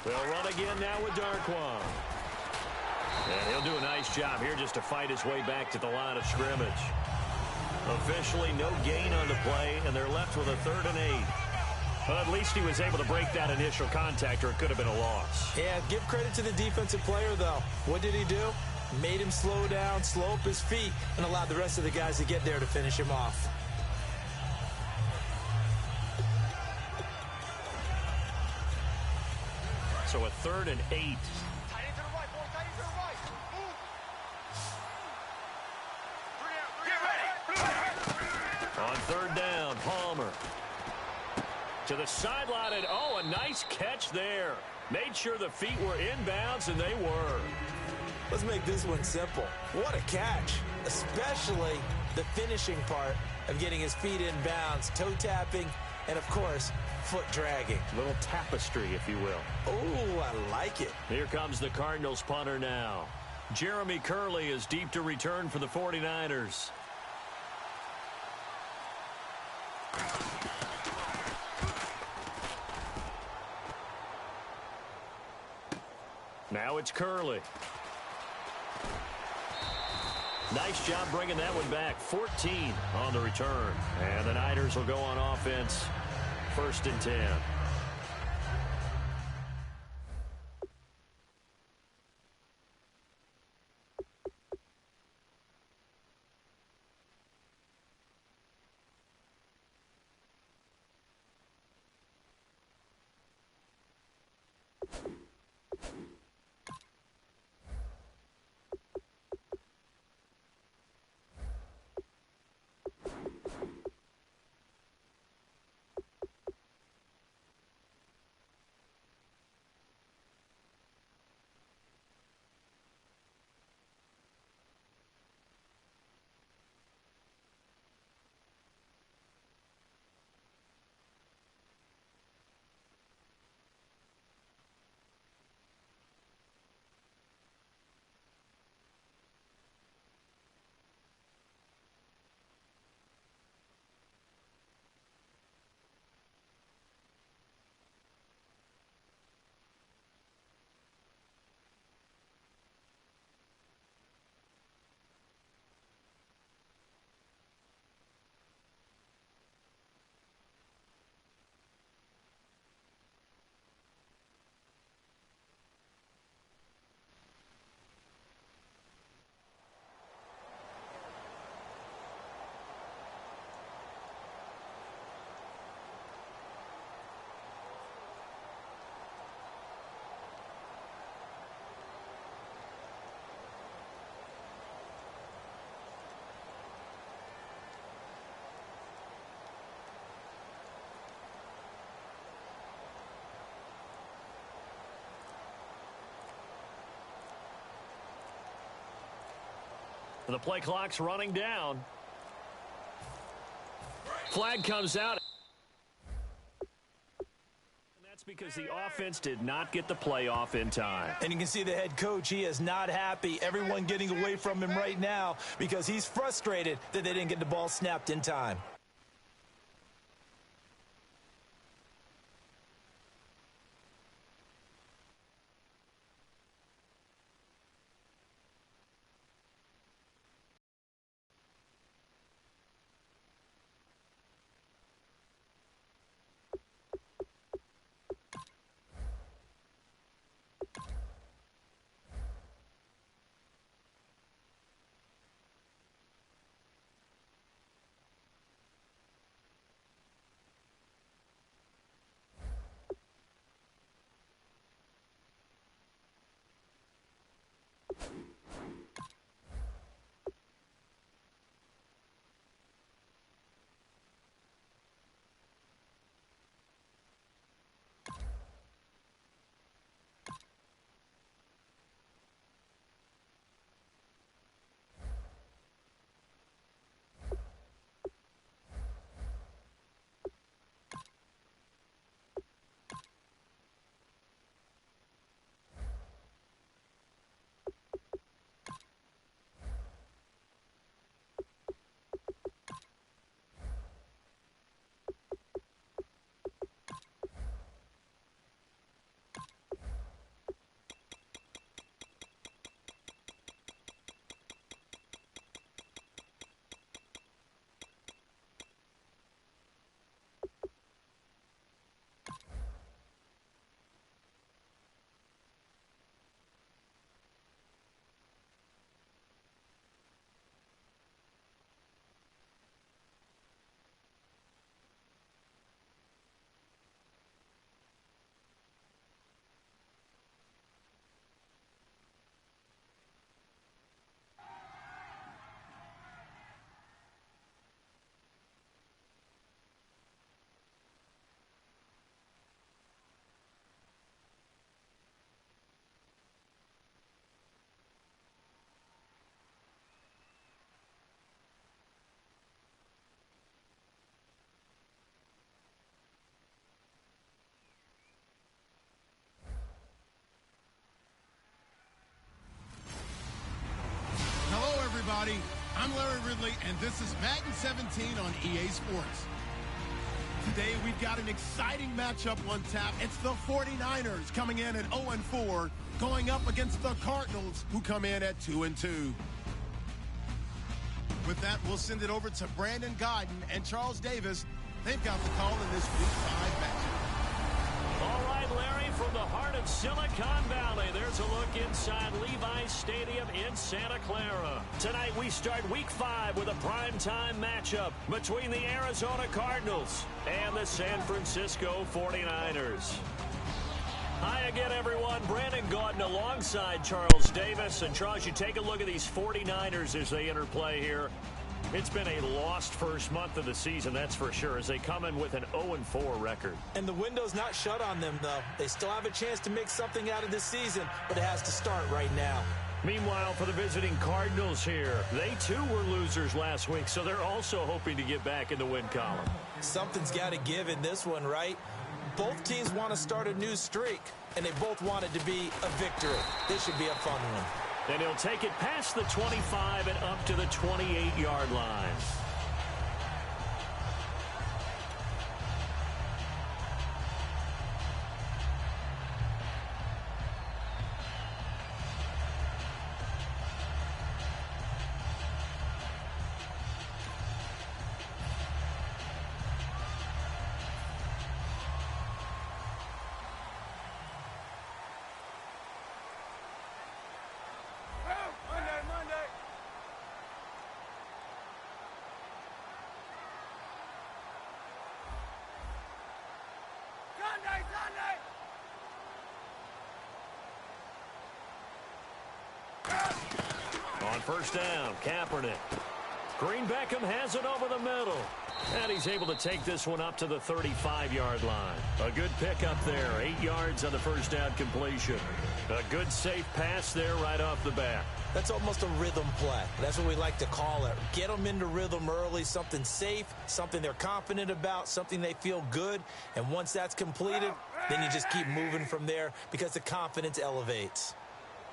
They'll run again now with Darquan. And he'll do a nice job here just to fight his way back to the line of scrimmage. Officially no gain on the play, and they're left with a 3rd and 8. Well, at least he was able to break that initial contact, or it could have been a loss. Yeah, give credit to the defensive player, though. What did he do? Made him slow down, slow up his feet, and allowed the rest of the guys to get there to finish him off. So a 3rd and 8. On 3rd down, Palmer. To the sideline, and oh, a nice catch there. Made sure the feet were inbounds, and they were. Let's make this one simple. What a catch, especially the finishing part of getting his feet in bounds, toe tapping, and, of course, foot dragging. A little tapestry, if you will. Oh, I like it. Here comes the Cardinals punter now. Jeremy Curley is deep to return for the 49ers. Now it's Curley. Nice job bringing that one back. 14 on the return. And the Niners will go on offense. 1st and 10. The play clock's running down. Flag comes out. And that's because the offense did not get the play off in time. And you can see the head coach, he is not happy. Everyone getting away from him right now because he's frustrated that they didn't get the ball snapped in time. everybody. I'm Larry Ridley, and this is Madden 17 on EA Sports. Today, we've got an exciting matchup on tap. It's the 49ers coming in at 0-4, going up against the Cardinals, who come in at 2-2. With that, we'll send it over to Brandon Godden and Charles Davis. They've got the call in this Week 5 matchup. All right, Larry, from the heart of Silicon Valley, there's a look inside Levi's Stadium in Santa Clara. Tonight, we start Week 5 with a primetime matchup between the Arizona Cardinals and the San Francisco 49ers. Hi again, everyone. Brandon Gaudin alongside Charles Davis. And, Charles, you take a look at these 49ers as they enter play here. It's been a lost first month of the season, that's for sure, as they come in with an 0-4 record. And the window's not shut on them, though. They still have a chance to make something out of this season, but it has to start right now. Meanwhile, for the visiting Cardinals here, they too were losers last week, so they're also hoping to get back in the win column. Something's got to give in this one, right? Both teams want to start a new streak, and they both want it to be a victory. This should be a fun one. And he'll take it past the 25 and up to the 28-yard line. On first down, Kaepernick. Green Beckham has it over the middle. And he's able to take this one up to the 35-yard line. A good pickup there, 8 yards on the first down completion. A good safe pass there right off the bat. That's almost a rhythm play. That's what we like to call it. Get them into rhythm early, something safe, something they're confident about, something they feel good. And once that's completed, then you just keep moving from there because the confidence elevates.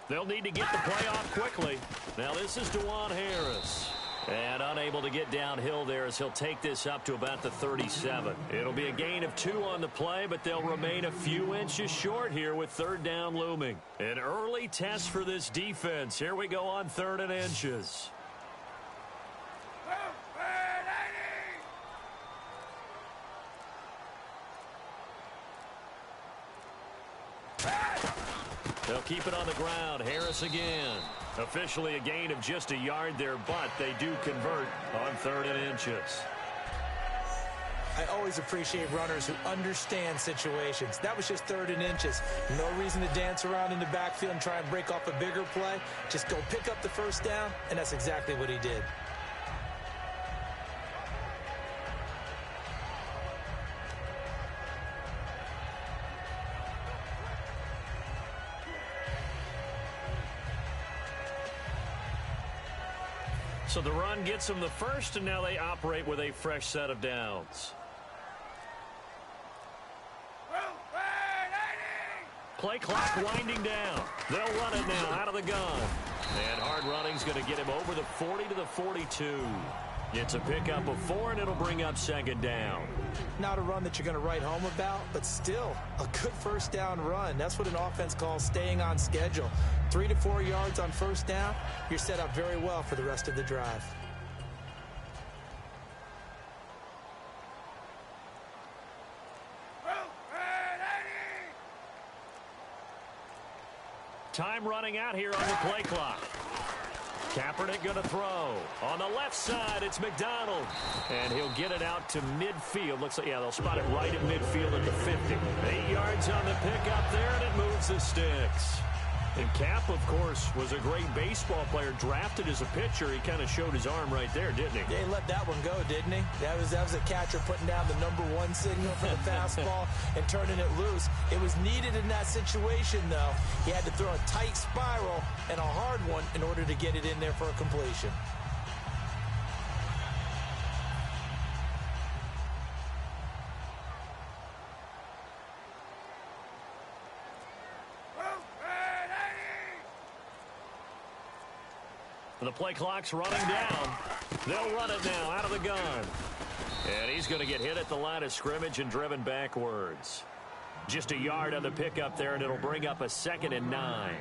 They'll need to get the play off quickly. Now this is DeJuan Harris. And unable to get downhill there as he'll take this up to about the 37. It'll be a gain of 2 on the play, but they'll remain a few inches short here with third down looming. An early test for this defense. Here we go on 3rd and inches. They'll keep it on the ground. Harris again. Officially a gain of just a yard there, but they do convert on 3rd and inches. I always appreciate runners who understand situations. That was just 3rd and inches. No reason to dance around in the backfield and try and break off a bigger play. Just go pick up the first down, and that's exactly what he did. So the run gets them the first, and now they operate with a fresh set of downs. Play clock winding down. They'll run it now out of the gun. And hard running's going to get him over the 40 to the 42. It's a pickup of 4, and it'll bring up 2nd down. Not a run that you're going to write home about, but still a good first down run. That's what an offense calls staying on schedule. 3 to 4 yards on first down, you're set up very well for the rest of the drive. Time running out here on the play clock. Kaepernick going to throw. On the left side, it's McDonald. And he'll get it out to midfield. Looks like, yeah, they'll spot it right at midfield at the 50. 8 yards on the pickup there, and it moves the sticks. And Cap, of course, was a great baseball player, drafted as a pitcher. He kind of showed his arm right there, didn't he? Yeah, he let that one go, didn't he? That was a catcher putting down the #1 signal for the fastball and turning it loose. It was needed in that situation, though. He had to throw a tight spiral and a hard one in order to get it in there for a completion. The play clock's running down. They'll run it now out of the gun. And he's going to get hit at the line of scrimmage and driven backwards. Just a yard on the pickup there, and it'll bring up a 2nd and 9.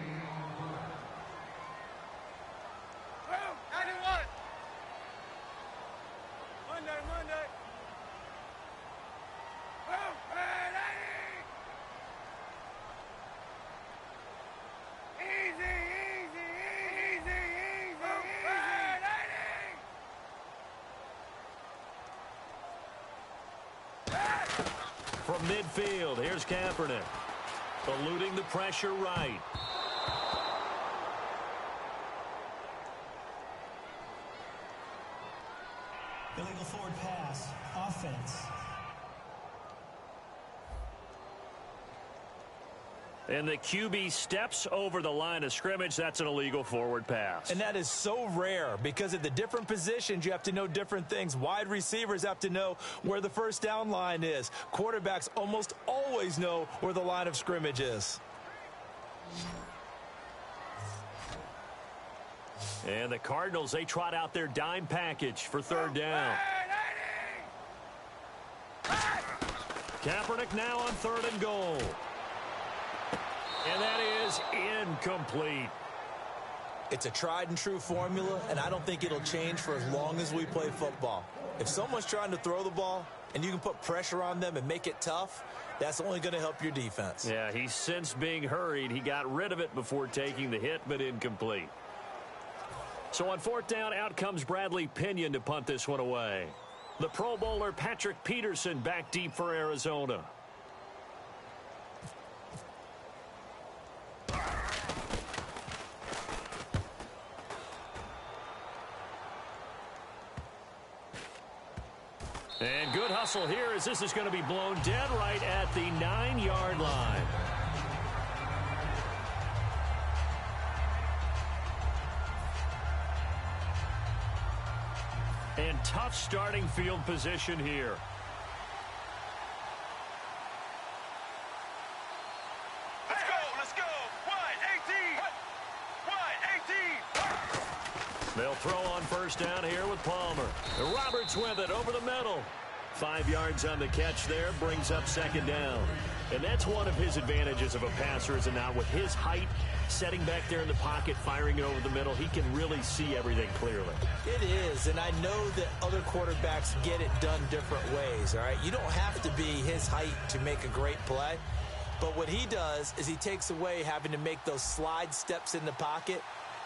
From midfield, here's Kaepernick. Eluding the pressure right. Illegal forward pass. Offense. And the QB steps over the line of scrimmage. That's an illegal forward pass. And that is so rare because at the different positions, you have to know different things. Wide receivers have to know where the first down line is. Quarterbacks almost always know where the line of scrimmage is. And the Cardinals, they trot out their dime package for 3rd down. Kaepernick now on 3rd and goal. And that is incomplete. It's a tried and true formula, and I don't think it'll change for as long as we play football. If someone's trying to throw the ball and you can put pressure on them and make it tough, that's only going to help your defense. Yeah, he sensed being hurried. He got rid of it before taking the hit, but incomplete. So on 4th down, out comes Bradley Pinion to punt this one away. The Pro Bowler Patrick Peterson back deep for Arizona. And good hustle here as this is going to be blown dead right at the 9-yard line. And tough starting field position here. Let's go. Wide 18. They'll throw on 1st down here with Palmer. And Roberts with it over the middle. 5 yards on the catch there, brings up 2nd down. And that's one of his advantages of a passer, is it not? With his height, setting back there in the pocket, firing it over the middle, he can really see everything clearly. It is, and I know that other quarterbacks get it done different ways, all right? You don't have to be his height to make a great play. But what he does is he takes away having to make those slide steps in the pocket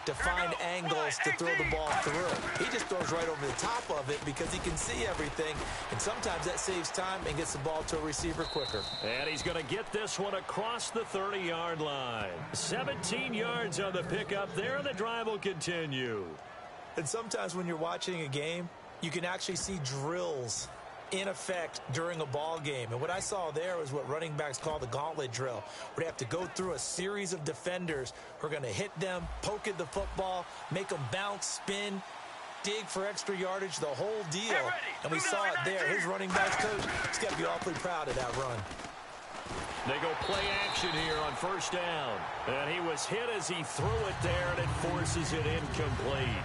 to find angles to throw the ball through. He just throws right over the top of it because he can see everything, and sometimes that saves time and gets the ball to a receiver quicker. And he's going to get this one across the 30-yard line. 17 yards on the pickup there, and the drive will continue. And sometimes when you're watching a game, you can actually see drills in effect during a ball game. And what I saw there was what running backs call the gauntlet drill, where they have to go through a series of defenders who are going to hit them, poke at the football, make them bounce, spin, dig for extra yardage, the whole deal. And we saw it there. His running backs coach has got to be awfully proud of that run. They go play action here on 1st down. And he was hit as he threw it there, and it forces it incomplete.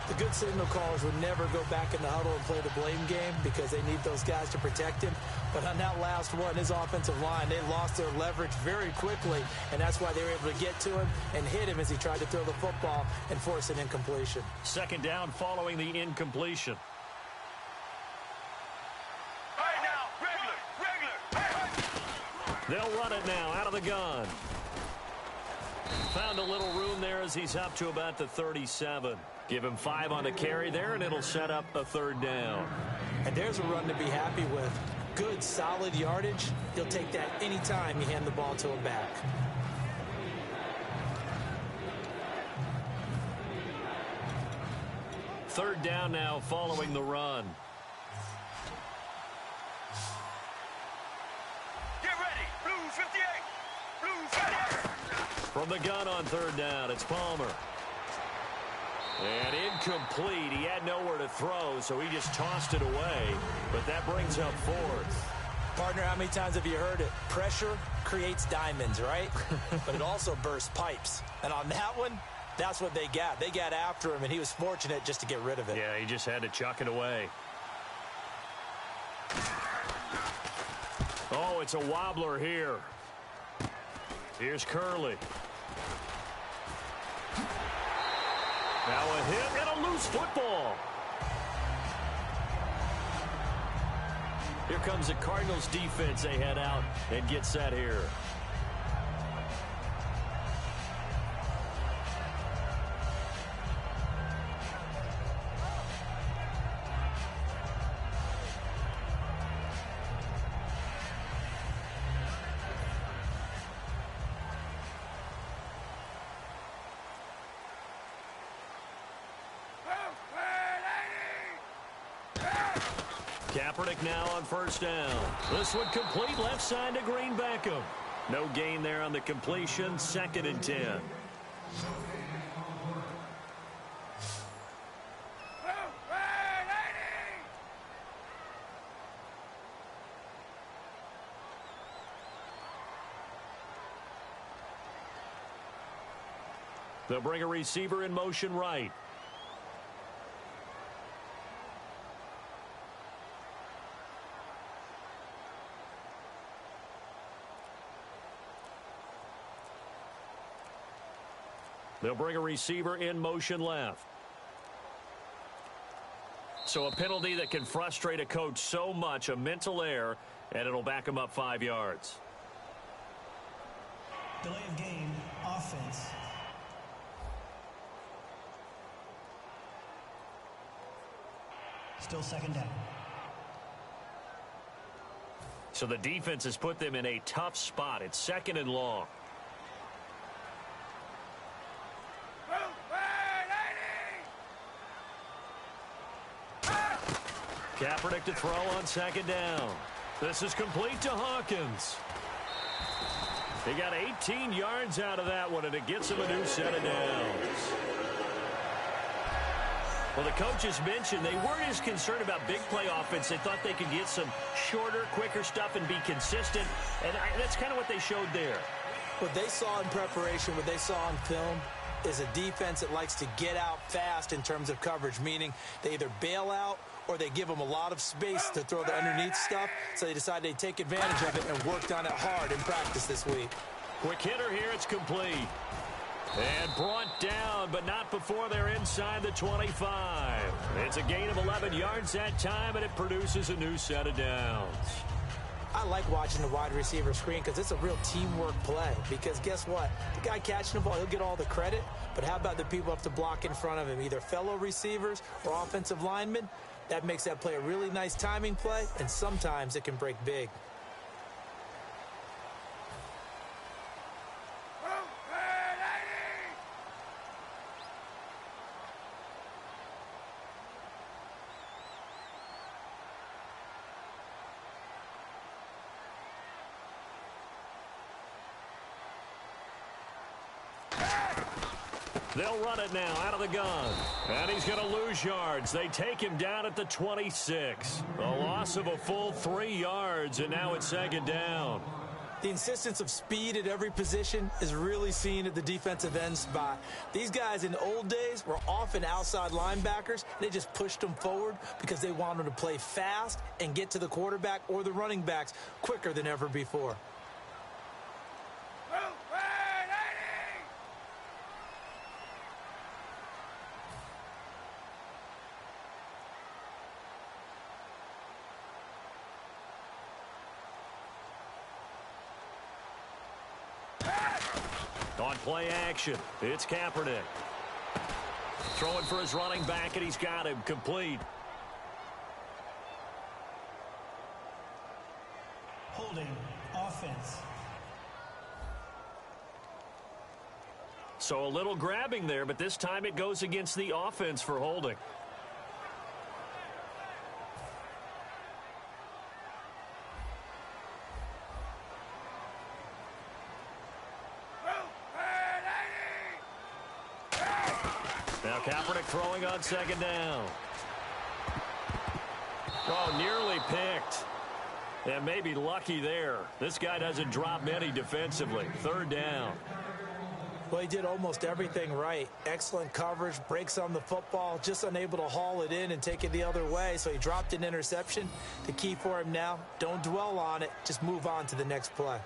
The good signal callers would never go back in the huddle and play the blame game because they need those guys to protect him. But on that last one, his offensive line, they lost their leverage very quickly, and that's why they were able to get to him and hit him as he tried to throw the football and force an incompletion. 2nd down following the incompletion. All right, now, regular. They'll run it now out of the gun. Found a little room there as he's up to about the 37. Give him 5 on the carry there, and it'll set up a 3rd down. And there's a run to be happy with. Good, solid yardage. He'll take that anytime you hand the ball to him back. Third down now following the run. Get ready. Blue 58. Blue 58. From the gun on 3rd down, it's Palmer. And incomplete. He had nowhere to throw, so he just tossed it away. But that brings up 4th. Partner, how many times have you heard it? Pressure creates diamonds, right? But it also bursts pipes. And on that one, That's what they got. They got after him, and he was fortunate just to get rid of it. Yeah, he just had to chuck it away. Oh, it's a wobbler here. Here's Curley. Now a hit and a loose football. Here comes the Cardinals defense. They head out and get set here. Kaepernick now on first down. This one complete left side to Green Beckham. No gain there on the completion. 2nd and 10. They'll bring a receiver in motion right. They'll bring a receiver in motion left. So a penalty that can frustrate a coach so much, a mental error, and it'll back him up 5 yards. Delay of game, offense. Still 2nd down. So the defense has put them in a tough spot. It's 2nd and long. Kaepernick to throw on 2nd down. This is complete to Hawkins. He got 18 yards out of that one, and it gets him a new set of downs. Well, the coaches mentioned they weren't as concerned about big play offense. They thought they could get some shorter, quicker stuff and be consistent, and that's kind of what they showed there. What they saw in preparation, what they saw on film, is a defense that likes to get out fast in terms of coverage, meaning they either bail out or they give them a lot of space to throw the underneath stuff, so they decided they'd take advantage of it and worked on it hard in practice this week. Quick hitter here, it's complete. And brought down, but not before they're inside the 25. It's a gain of 11 yards that time, and it produces a new set of downs. I like watching the wide receiver screen because it's a real teamwork play. Because guess what? The guy catching the ball, he'll get all the credit, but how about the people up to block in front of him, either fellow receivers or offensive linemen? That makes that play a really nice timing play, and sometimes it can break big. They'll run it now out of the gun. And he's going to lose yards. They take him down at the 26. A loss of a full 3 yards, and now it's 2nd down. The insistence of speed at every position is really seen at the defensive end spot. These guys in the old days were often outside linebackers. They just pushed them forward because they wanted to play fast and get to the quarterback or the running backs quicker than ever before. On play action, it's Kaepernick. Throwing for his running back, and he's got him complete. Holding, offense. So a little grabbing there, but this time it goes against the offense for holding. Kaepernick throwing on 2nd down. Oh, nearly picked. And maybe lucky there. This guy doesn't drop many defensively. 3rd down. Well, he did almost everything right. Excellent coverage, breaks on the football, just unable to haul it in and take it the other way, so he dropped an interception. The key for him now, don't dwell on it, just move on to the next play.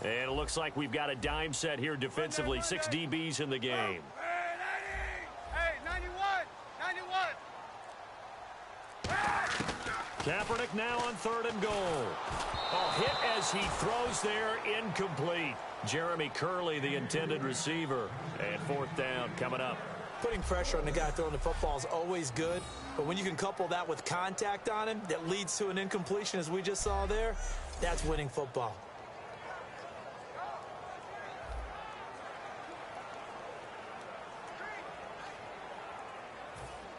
And it looks like we've got a dime set here defensively. 6 DBs in the game. Hey, 91. Kaepernick now on 3rd and goal. Oh, hit as he throws there, incomplete. Jeremy Curley, the intended receiver. And 4th down coming up. Putting pressure on the guy throwing the football is always good, but when you can couple that with contact on him that leads to an incompletion, as we just saw there, that's winning football.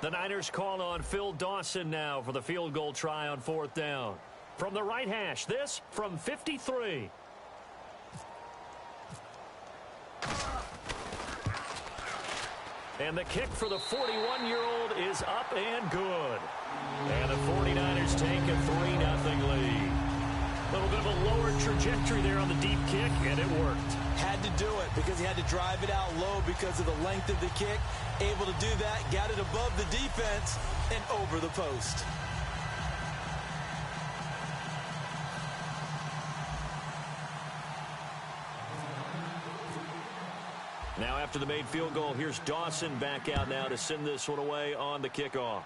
The Niners call on Phil Dawson now for the field goal try on 4th down. From the right hash, this from 53. And the kick for the 41-year-old is up and good. And the 49ers take a 3-0 lead. A little bit of a lower trajectory there on the deep kick, and it worked. Had to do it because he had to drive it out low because of the length of the kick. Able to do that, got it above the defense and over the post. Now after the made field goal, here's Dawson back out now to send this one away on the kickoff.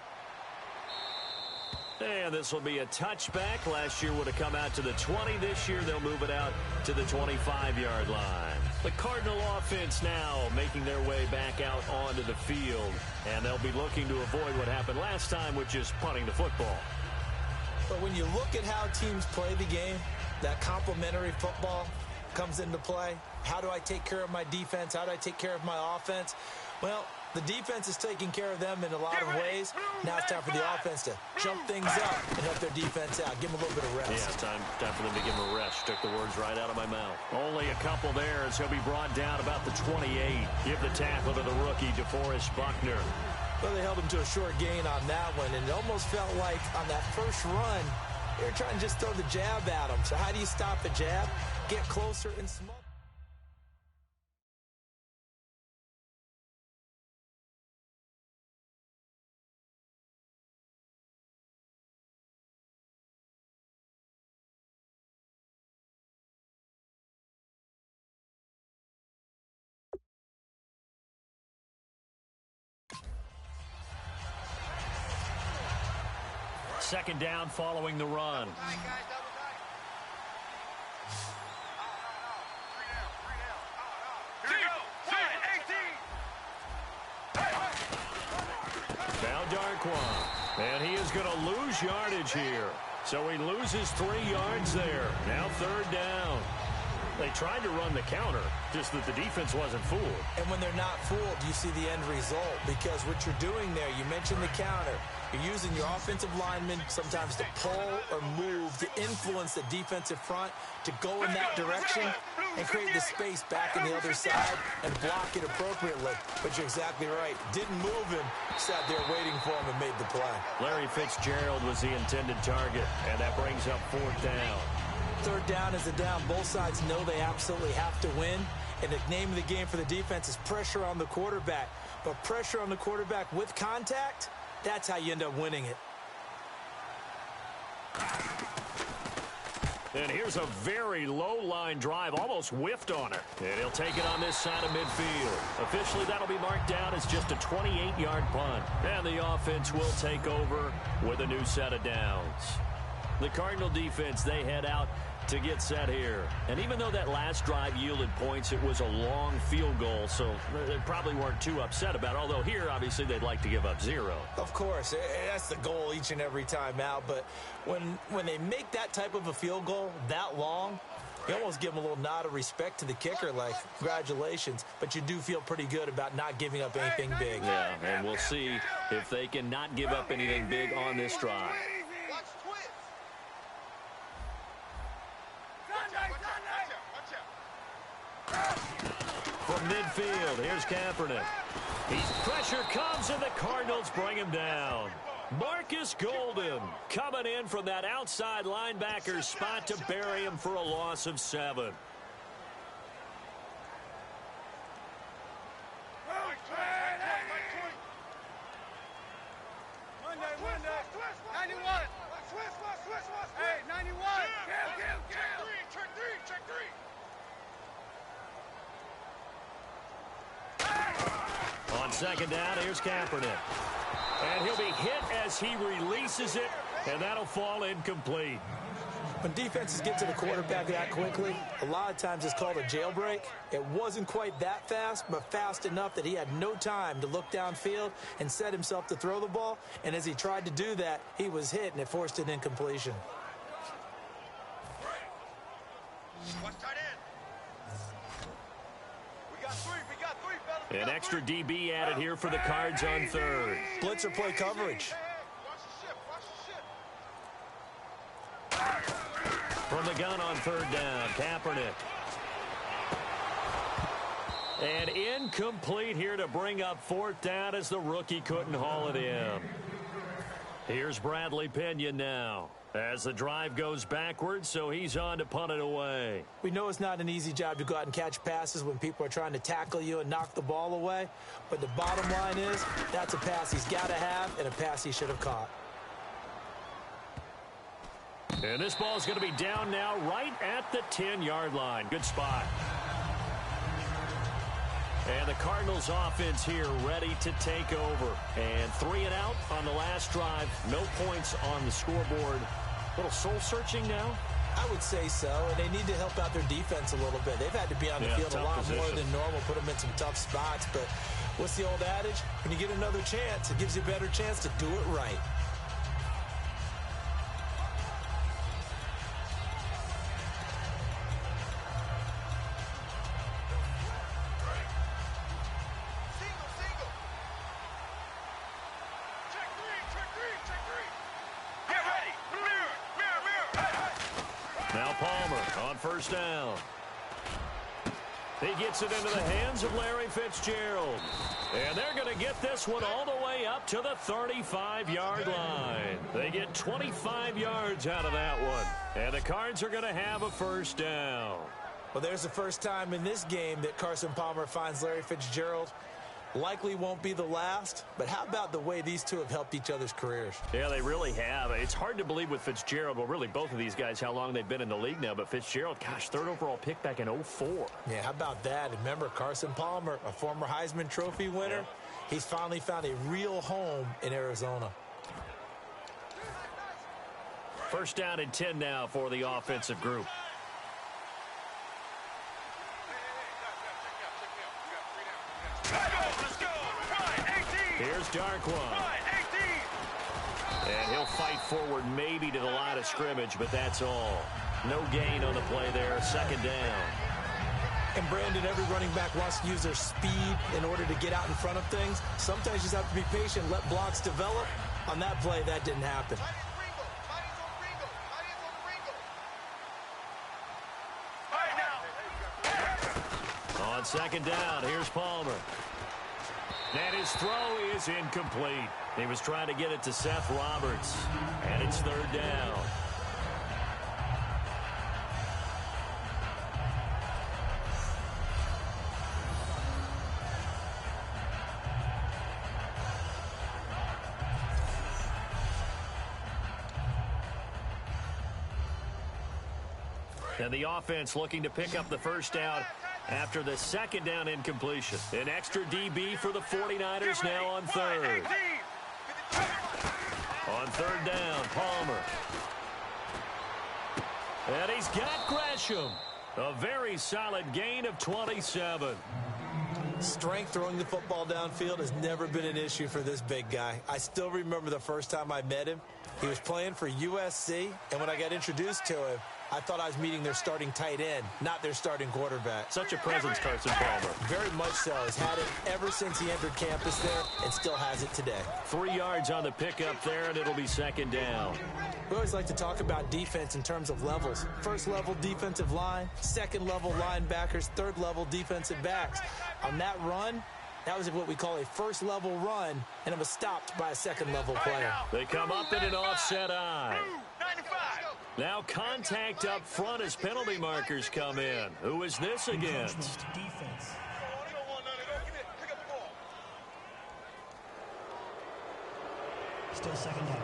And this will be a touchback. Last year would have come out to the 20. This year they'll move it out to the 25-yard line. The Cardinal offense now making their way back out onto the field. And they'll be looking to avoid what happened last time, which is punting the football. But when you look at how teams play the game, that complementary football comes into play. How do I take care of my defense? How do I take care of my offense? Well, the defense is taking care of them in a lot of ways. Now it's time for the offense to jump things up and help their defense out. Give them a little bit of rest. Yeah, time for them to give him a rest. Took the words right out of my mouth. Only a couple there as he'll be brought down about the 28. Give the tackle to the rookie, DeForest Buckner. Well, they held him to a short gain on that one, and it almost felt like on that first run, they were trying to just throw the jab at him. So how do you stop a jab? Get closer and smoke. Second down following the run. Now Darquan. And he is going to lose yardage here. So he loses 3 yards there. Now 3rd down. They tried to run the counter, just that the defense wasn't fooled. And when they're not fooled, you see the end result. Because what you're doing there, you mentioned the counter. You're using your offensive linemen sometimes to pull or move to influence the defensive front to go in that direction and create the space back on the other side and block it appropriately. But you're exactly right. Didn't move him, sat there waiting for him and made the play. Larry Fitzgerald was the intended target, and that brings up 4th down. 3rd down is a down. Both sides know they absolutely have to win. And the name of the game for the defense is pressure on the quarterback. But pressure on the quarterback with contact, that's how you end up winning it. And here's a very low-line drive, almost whiffed on it. And he'll take it on this side of midfield. Officially, that'll be marked down as just a 28-yard punt. And the offense will take over with a new set of downs. The Cardinal defense, they head out to get set here. And even though that last drive yielded points, it was a long field goal, so they probably weren't too upset about it. Although here, obviously, they'd like to give up 0. Of course, that's the goal each and every time out. But when they make that type of a field goal that long, you almost give them a little nod of respect to the kicker, like, congratulations. But you do feel pretty good about not giving up anything big. Yeah, and we'll see if they can not give up anything big on this drive. midfield. Here's Kaepernick. Pressure comes, and the Cardinals bring him down. Marcus Golden coming in from that outside linebacker spot to bury him for a loss of 7. On second down, here's Kaepernick. And he'll be hit as he releases it, and that'll fall incomplete. When defenses get to the quarterback that quickly, a lot of times it's called a jailbreak. It wasn't quite that fast, but fast enough that he had no time to look downfield and set himself to throw the ball. And as he tried to do that, he was hit, and it forced an incompletion. An extra DB added here for the Cards on third. Blitzer play coverage. From the gun on third down, Kaepernick. And incomplete here to bring up fourth down as the rookie couldn't haul it in. Here's Bradley Pinion now as the drive goes backwards, so he's on to punt it away. We know it's not an easy job to go out and catch passes when people are trying to tackle you and knock the ball away. But the bottom line is that's a pass he's got to have and a pass he should have caught. And this ball is going to be down now right at the 10-yard line. Good spot. And the Cardinals offense here ready to take over. And 3 and out on the last drive. No points on the scoreboard. A little soul-searching now? I would say so, and they need to help out their defense a little bit. They've had to be on the field a lot more than normal, put them in some tough spots. But what's the old adage? When you get another chance, it gives you a better chance to do it right. First down. He gets it into the hands of Larry Fitzgerald. And they're going to get this one all the way up to the 35-yard line. They get 25 yards out of that one. And the Cards are going to have a first down. Well, there's the first time in this game that Carson Palmer finds Larry Fitzgerald. Likely won't be the last, but how about the way these two have helped each other's careers? Yeah, they really have. It's hard to believe with Fitzgerald, well, really both of these guys, how long they've been in the league now. But Fitzgerald, gosh, 3rd overall pick back in 2004. Yeah, how about that? And remember, Carson Palmer, a former Heisman Trophy winner, he's finally found a real home in Arizona. First down and 10 now for the offensive group. Here's Darkwan. And he'll fight forward maybe to the line of scrimmage, but that's all. No gain on the play there. Second down. And Brandon, every running back wants to use their speed in order to get out in front of things. Sometimes you just have to be patient, let blocks develop. On that play, that didn't happen. On second down, here's Palmer. And his throw is incomplete. He was trying to get it to Seth Roberts. And it's third down. And the offense looking to pick up the first down after the second down incompletion. An extra DB for the 49ers now on third. On third down, Palmer. And he's got Gresham. A very solid gain of 27. Strength throwing the football downfield has never been an issue for this big guy. I still remember the first time I met him. He was playing for USC, and when I got introduced to him, I thought I was meeting their starting tight end, not their starting quarterback. Such a presence, Carson Palmer. Very much so. He's had it ever since he entered campus there and still has it today. 3 yards on the pickup there, and it'll be second down. We always like to talk about defense in terms of levels. First level defensive line, second level linebackers, third level defensive backs. On that run, that was what we call a first level run, and it was stopped by a second level player. They come up in an offset eye. Now contact up front as penalty markers come in. Who is this against? Defense. Still second down.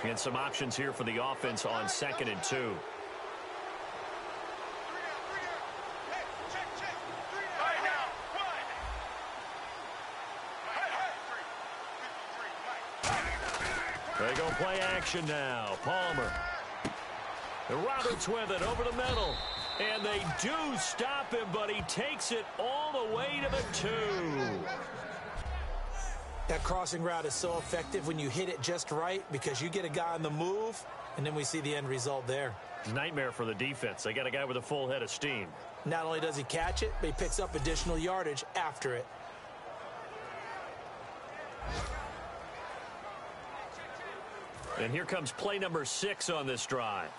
And some options here for the offense on 2nd and 2. They go play action now. Palmer. And Roberts with it over the middle. And they do stop him, but he takes it all the way to the 2. That crossing route is so effective when you hit it just right because you get a guy on the move, and then we see the end result there. Nightmare for the defense. They got a guy with a full head of steam. Not only does he catch it, but he picks up additional yardage after it. And here comes play number 6 on this drive.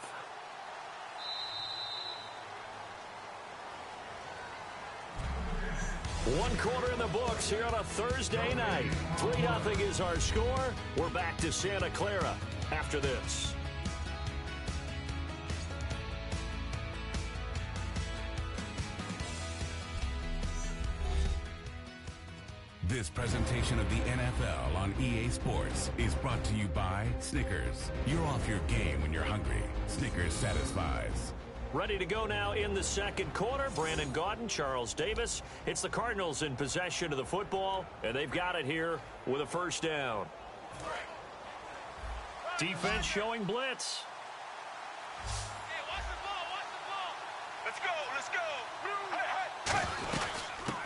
One quarter in the books here on a Thursday night. 3-0 is our score. We're back to Santa Clara after this. This presentation of the NFL on EA Sports is brought to you by Snickers. You're off your game when you're hungry. Snickers satisfies. Ready to go now in the second quarter. Brandon Gaudin, Charles Davis. It's the Cardinals in possession of the football, and they've got it here with a first down. Defense showing blitz. Hey, watch the ball. Let's go.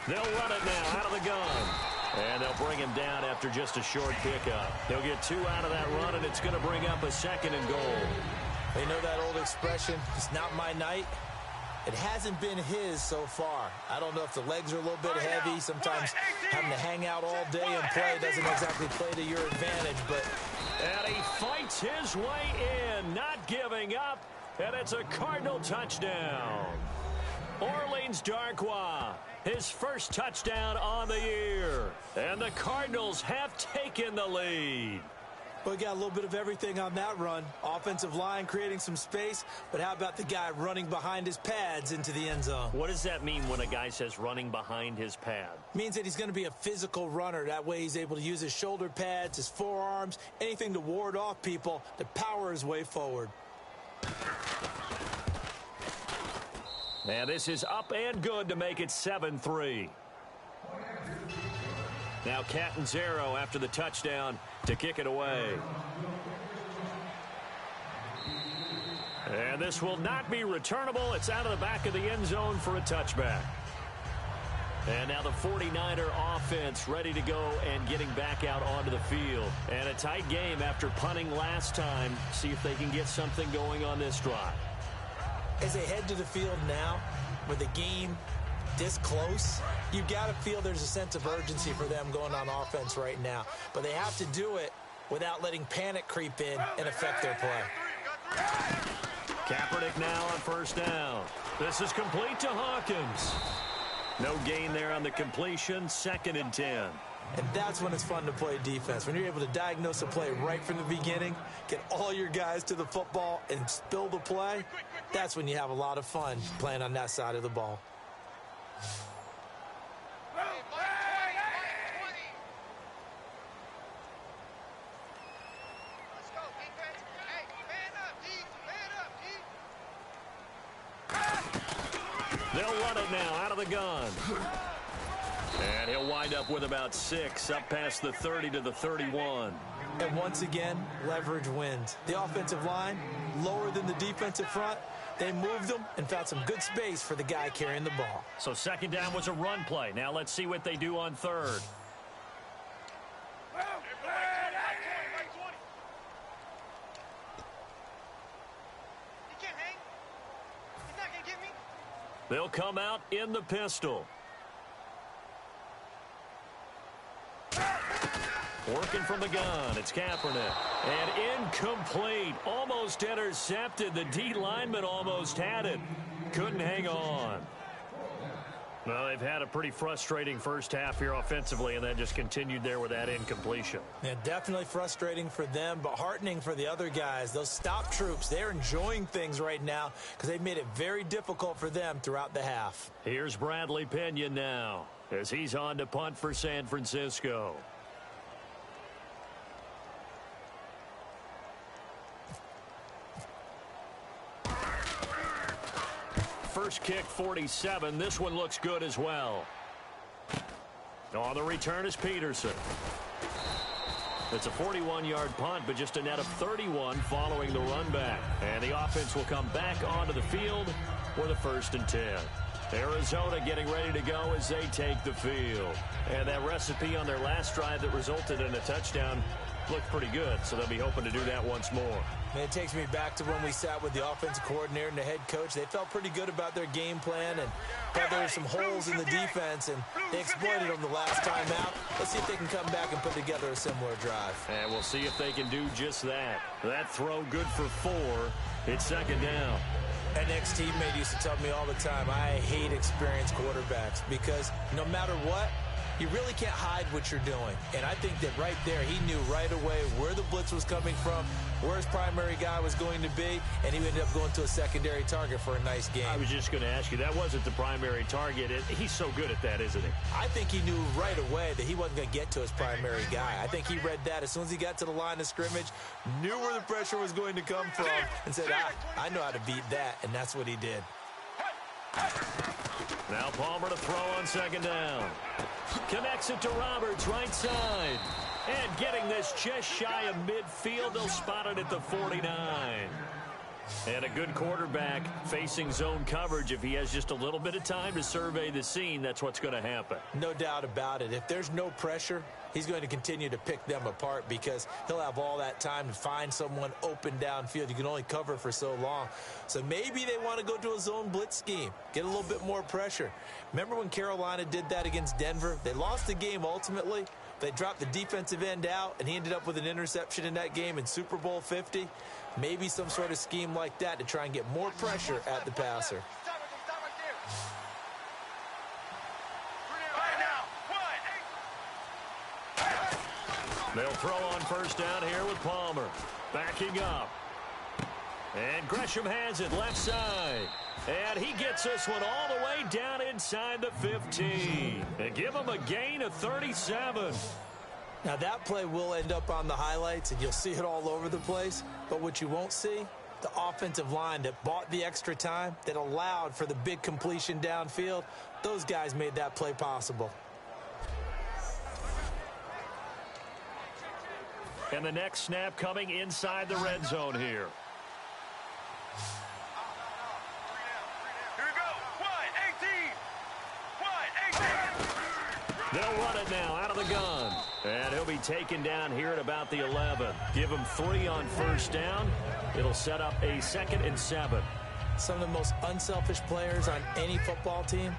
They'll run it now out of the gun. And they'll bring him down after just a short pickup. He'll get 2 out of that run, and it's going to bring up a 2nd and goal. They know that old expression, it's not my night. It hasn't been his so far. I don't know if the legs are a little bit heavy. Sometimes having to hang out all day and play doesn't exactly play to your advantage. But And he fights his way in, not giving up. And it's a Cardinal touchdown. Orleans Darkwa, his first touchdown on the year. And the Cardinals have taken the lead. we got a little bit of everything on that run. Offensive line creating some space, but how about the guy running behind his pads into the end zone? What does that mean when a guy says running behind his pad? Means that he's going to be a physical runner. That way he's able to use his shoulder pads, his forearms, anything to ward off people to power his way forward. And this is up and good to make it 7-3. Now Catanzaro after the touchdown to kick it away. And this will not be returnable. It's out of the back of the end zone for a touchback. And now the 49er offense ready to go and getting back out onto the field. And a tight game after punting last time. See if they can get something going on this drive. As they head to the field now, with the game this close, you got to feel there's a sense of urgency for them going on offense right now. But they have to do it without letting panic creep in and affect their play. Kaepernick now on first down. This is complete to Hawkins. No gain there on the completion, 2nd and 10. And that's when it's fun to play defense. When you're able to diagnose a play right from the beginning, get all your guys to the football and spill the play, that's when you have a lot of fun playing on that side of the ball. They'll run it now out of the gun. And he'll wind up with about 6, up past the 30 to the 31. And once again, leverage wins. The offensive line, lower than the defensive front, they moved them and found some good space for the guy carrying the ball. So 2nd down was a run play. Now let's see what they do on 3rd. They'll come out in the pistol. Working from the gun, it's Kaepernick. And incomplete. Almost intercepted. The D lineman almost had it. Couldn't hang on. Well, they've had a pretty frustrating first half here offensively, and then just continued there with that incompletion. Yeah, definitely frustrating for them, but heartening for the other guys. Those stop troops, they're enjoying things right now because they've made it very difficult for them throughout the half. Here's Bradley Pinion now as he's on to punt for San Francisco. First kick, 47. This one looks good as well. On the return is Peterson. It's a 41-yard punt, but just a net of 31 following the run back. And the offense will come back onto the field with a 1st and 10. Arizona getting ready to go as they take the field. And that recipe on their last drive that resulted in a touchdown looked pretty good, so they'll be hoping to do that once more. And it takes me back to when we sat with the offensive coordinator and the head coach. They felt pretty good about their game plan and thought there were some holes in the defense, and they exploited them the last time out. Let's see if they can come back and put together a similar drive. And we'll see if they can do just that. That throw good for 4. It's 2nd down. An ex-teammate used to tell me all the time, I hate experienced quarterbacks because no matter what, you really can't hide what you're doing. And I think that right there, he knew right away where the blitz was coming from, where his primary guy was going to be, and he ended up going to a secondary target for a nice game. I was just going to ask you, that wasn't the primary target. He's so good at that, isn't he? I think he knew right away that he wasn't going to get to his primary guy. I think he read that as soon as he got to the line of scrimmage, knew where the pressure was going to come from, and said, I know how to beat that, and that's what he did. Now Palmer to throw on 2nd down. Connects it to Roberts, right side. And getting this just shy of midfield, they'll spot it at the 49. And a good quarterback facing zone coverage. If he has just a little bit of time to survey the scene, that's what's going to happen. No doubt about it. If there's no pressure, he's going to continue to pick them apart because he'll have all that time to find someone open downfield. You can only cover for so long. So maybe they want to go to a zone blitz scheme, get a little bit more pressure. Remember when Carolina did that against Denver? They lost the game ultimately. They dropped the defensive end out, and he ended up with an interception in that game in Super Bowl 50. Maybe some sort of scheme like that to try and get more pressure at the passer. They'll throw on 1st down here with Palmer. Backing up. And Gresham has it left side. And he gets this one all the way down inside the 15. And give him a gain of 37. Now that play will end up on the highlights, and you'll see it all over the place. But what you won't see, the offensive line that bought the extra time, that allowed for the big completion downfield, those guys made that play possible. And the next snap coming inside the red zone here. Here we go. 18. They'll run it now out of the gun. And he'll be taken down here at about the 11. Give him 3 on 1st down. It'll set up a 2nd and 7. Some of the most unselfish players on any football team,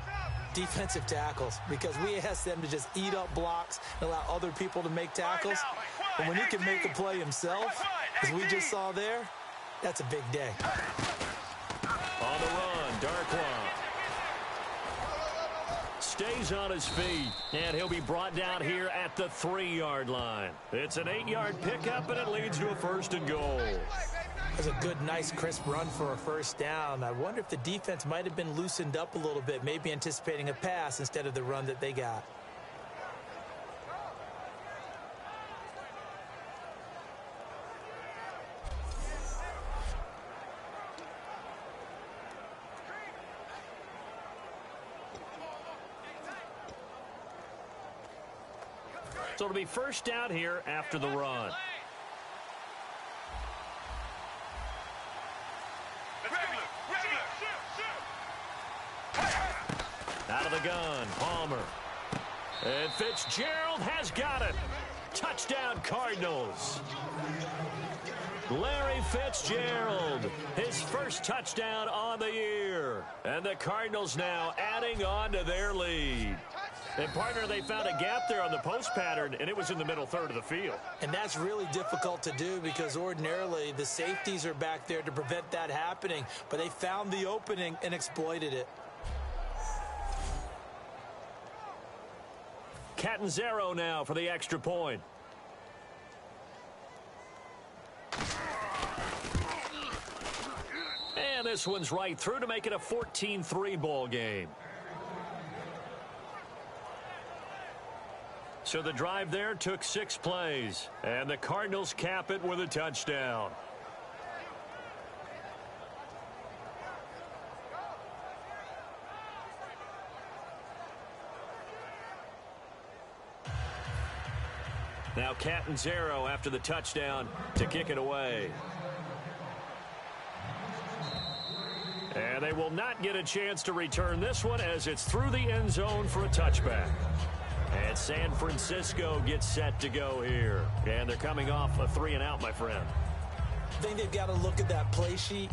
defensive tackles, because we ask them to just eat up blocks and allow other people to make tackles. But when he can make a play himself, as we just saw there, that's a big day. On the run, Darkwan stays on his feet, and he'll be brought down here at the 3-yard line. It's an 8-yard pickup, and it leads to a 1st and goal. That's a good, nice, crisp run for a 1st down. I wonder if the defense might have been loosened up a little bit, maybe anticipating a pass instead of the run that they got. So it'll be 1st down here after the run. Out of the gun, Palmer. And Fitzgerald has got it. Touchdown, Cardinals. Larry Fitzgerald, his first touchdown on the year. And the Cardinals now adding on to their lead. And, partner, they found a gap there on the post pattern, and it was in the middle third of the field. And that's really difficult to do because ordinarily the safeties are back there to prevent that happening. But they found the opening and exploited it. Catanzaro now for the extra point. And this one's right through to make it a 14-3 ball game. So the drive there took 6 plays, and the Cardinals cap it with a touchdown. Now Catanzaro after the touchdown to kick it away. And they will not get a chance to return this one as it's through the end zone for a touchback. And San Francisco gets set to go here. And they're coming off a 3-and-out, my friend. I think they've got to look at that play sheet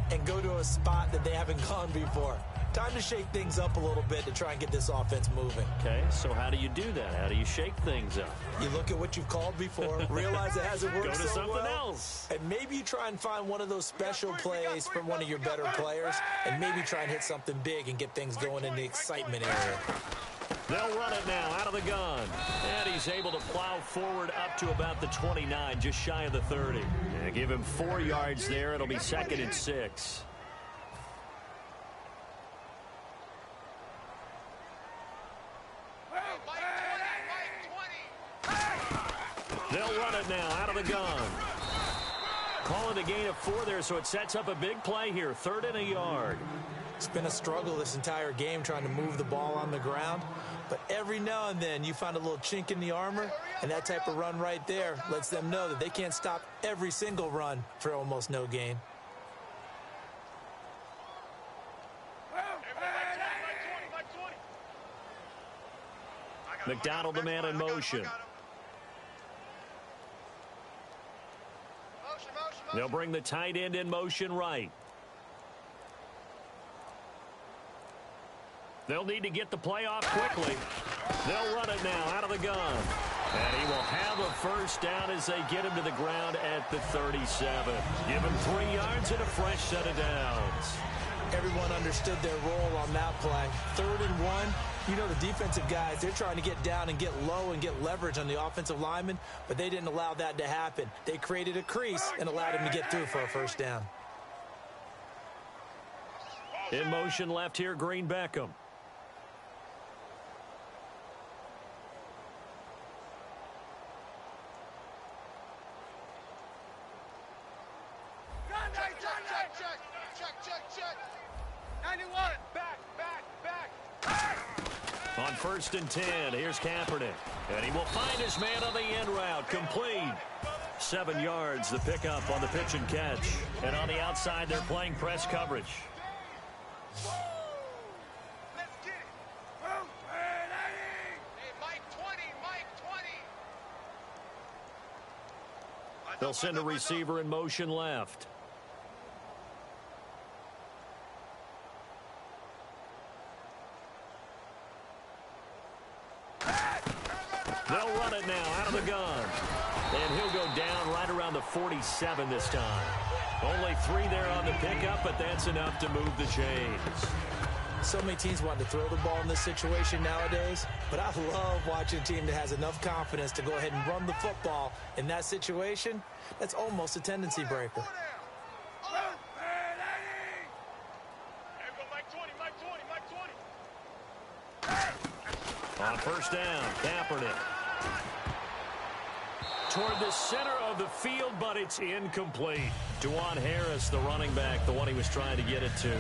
and go to a spot that they haven't gone before. Time to shake things up a little bit to try and get this offense moving. Okay, so how do you do that? How do you shake things up? You look at what you've called before, realize it hasn't worked Go to so something well, else. and maybe you try and find one of those special plays from one of your better players, and maybe try and hit something big and get things going in the excitement area. They'll run it now out of the gun. And he's able to plow forward up to about the 29, just shy of the 30. And give him 4 yards there. It'll be 2nd and 6. They'll run it now out of the gun. Calling a gain of 4 there, so it sets up a big play here. 3rd and a yard. It's been a struggle this entire game trying to move the ball on the ground. But every now and then you find a little chink in the armor, and that type of run right there lets them know that they can't stop every single run for almost no gain. McDonald, the man in motion. They'll bring the tight end in motion right. They'll need to get the play off quickly. They'll run it now out of the gun. And he will have a first down as they get him to the ground at the 37. Give him 3 yards and a fresh set of downs. Everyone understood their role on that play. 3rd and 1. You know the defensive guys, they're trying to get down and get low and get leverage on the offensive lineman, but they didn't allow that to happen. They created a crease and allowed him to get through for a first down. In motion left here, Green Beckham. Check. 91. Back. On 1st and 10, here's Kaepernick. And he will find his man on the end route. Complete. 7 yards, the pickup on the pitch and catch. And on the outside, they're playing press coverage. Let's get it. Hey, Mike 20. They'll send a receiver in motion left. They'll run it now out of the gun. And he'll go down right around the 47 this time. Only 3 there on the pickup, but that's enough to move the chains. So many teams want to throw the ball in this situation nowadays, but I love watching a team that has enough confidence to go ahead and run the football in that situation. That's almost a tendency breaker. On 1st down, Kaepernick. Toward the center of the field, but it's incomplete. Juwan Harris, the running back, the one he was trying to get it to.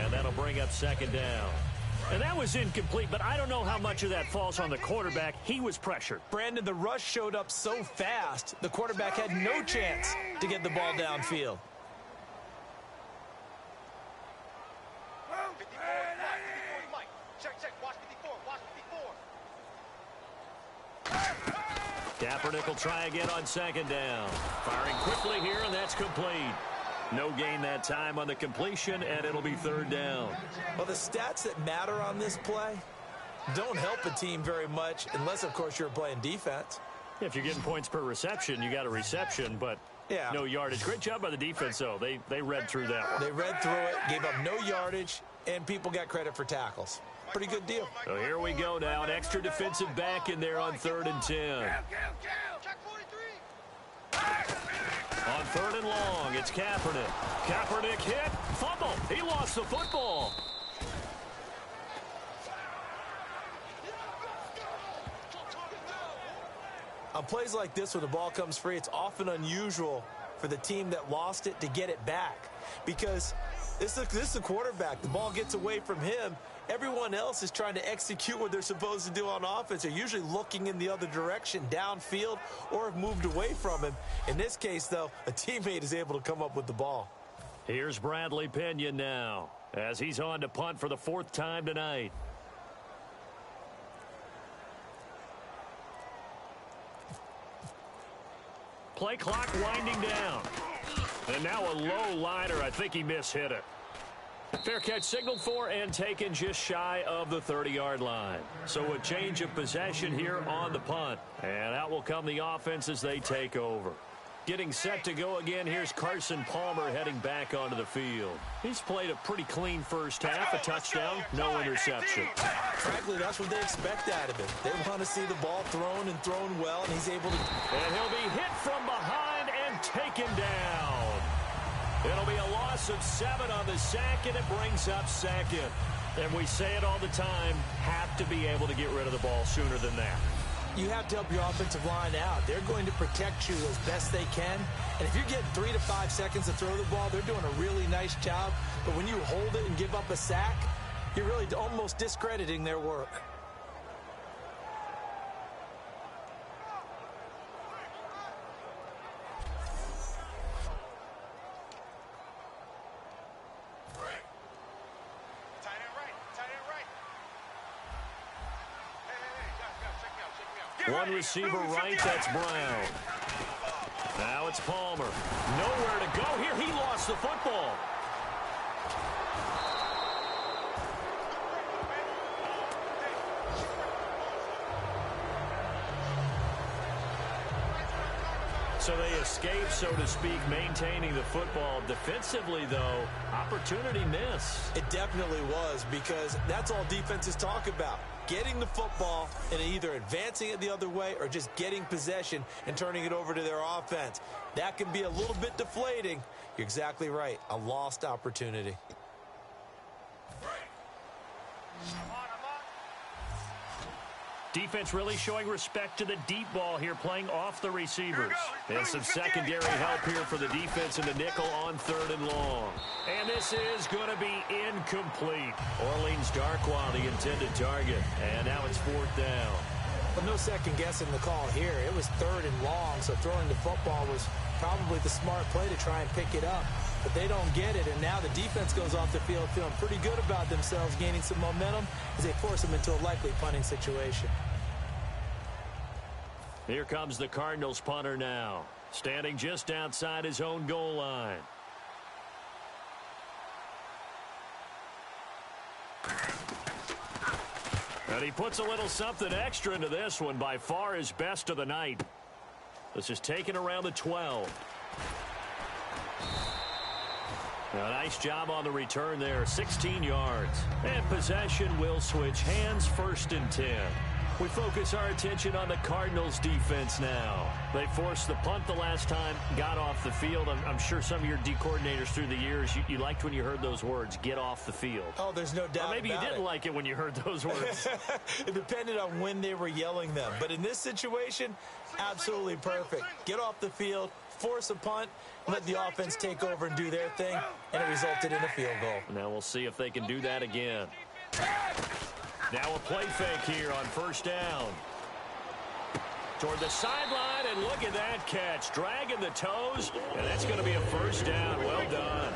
And that'll bring up 2nd down. And that was incomplete, but I don't know how much of that falls on the quarterback. He was pressured. Brandon, the rush showed up so fast, the quarterback had no chance to get the ball downfield. Check. Watch 54. Kaepernick will try again on second down. Firing quickly here, and that's complete. No gain that time on the completion, and it'll be third down. Well, the stats that matter on this play don't help a team very much unless, of course, you're playing defense. If you're getting points per reception, you got a reception, but no yardage. Great job by the defense, though. They read through that one. They read through it, gave up no yardage, and people got credit for tackles. Pretty good deal. So here we go now. An extra defensive back in there on 3rd and 10. On 3rd and long, it's Kaepernick. Kaepernick hit, fumble. He lost the football. On plays like this, when the ball comes free, it's often unusual for the team that lost it to get it back. Because this is the quarterback. The ball gets away from him. Everyone else is trying to execute what they're supposed to do on offense. They're usually looking in the other direction, downfield, or have moved away from him. In this case, though, a teammate is able to come up with the ball. Here's Bradley Pinion now, as he's on to punt for the 4th time tonight. Play clock winding down. And now a low liner. I think he mishit it. Fair catch signaled for and taken just shy of the 30-yard line. So a change of possession here on the punt. And out will come the offense as they take over. Getting set to go again, here's Carson Palmer heading back onto the field. He's played a pretty clean first half, a touchdown, no interception. Frankly, that's what they expect out of him. They want to see the ball thrown and thrown well, and he's able to. And he'll be hit from behind and taken down. It'll be a loss of 7 on the sack, and it brings up 2nd. And we say it all the time, have to be able to get rid of the ball sooner than that. You have to help your offensive line out. They're going to protect you as best they can. And if you're getting 3 to 5 seconds to throw the ball, they're doing a really nice job. But when you hold it and give up a sack, you're really almost discrediting their work. One receiver right, that's Brown. Now it's Palmer. Nowhere to go here. He lost the football. So they escape, so to speak, maintaining the football. Defensively, though, opportunity miss. It definitely was, because that's all defenses talk about. Getting the football and either advancing it the other way or just getting possession and turning it over to their offense. That can be a little bit deflating. You're exactly right. A lost opportunity. Defense really showing respect to the deep ball here, playing off the receivers. And some secondary help here for the defense in the nickel on 3rd and long. And this is going to be incomplete. Orleans Darkwa, the intended target. And now it's 4th down. But no second guessing the call here. It was 3rd and long, so throwing the football was probably the smart play to try and pick it up. But they don't get it, and now the defense goes off the field feeling pretty good about themselves, gaining some momentum as they force them into a likely punting situation. Here comes the Cardinals punter now, standing just outside his own goal line. And he puts a little something extra into this one, by far his best of the night. This is taken around the 12. A nice job on the return there, 16 yards. And possession will switch hands, 1st and 10. We focus our attention on the Cardinals defense now. They forced the punt the last time, got off the field. I'm sure some of your D coordinators through the years, you liked when you heard those words, get off the field. Oh, there's no doubt. Or maybe you didn't like it when you heard those words. It depended on when they were yelling them. But in this situation, absolutely perfect. Get off the field, force a punt, let the offense take over and do their thing, and it resulted in a field goal. Now we'll see if they can do that again. Now a play fake here on 1st down. Toward the sideline, and look at that catch. Dragging the toes, and that's going to be a 1st down. Well done.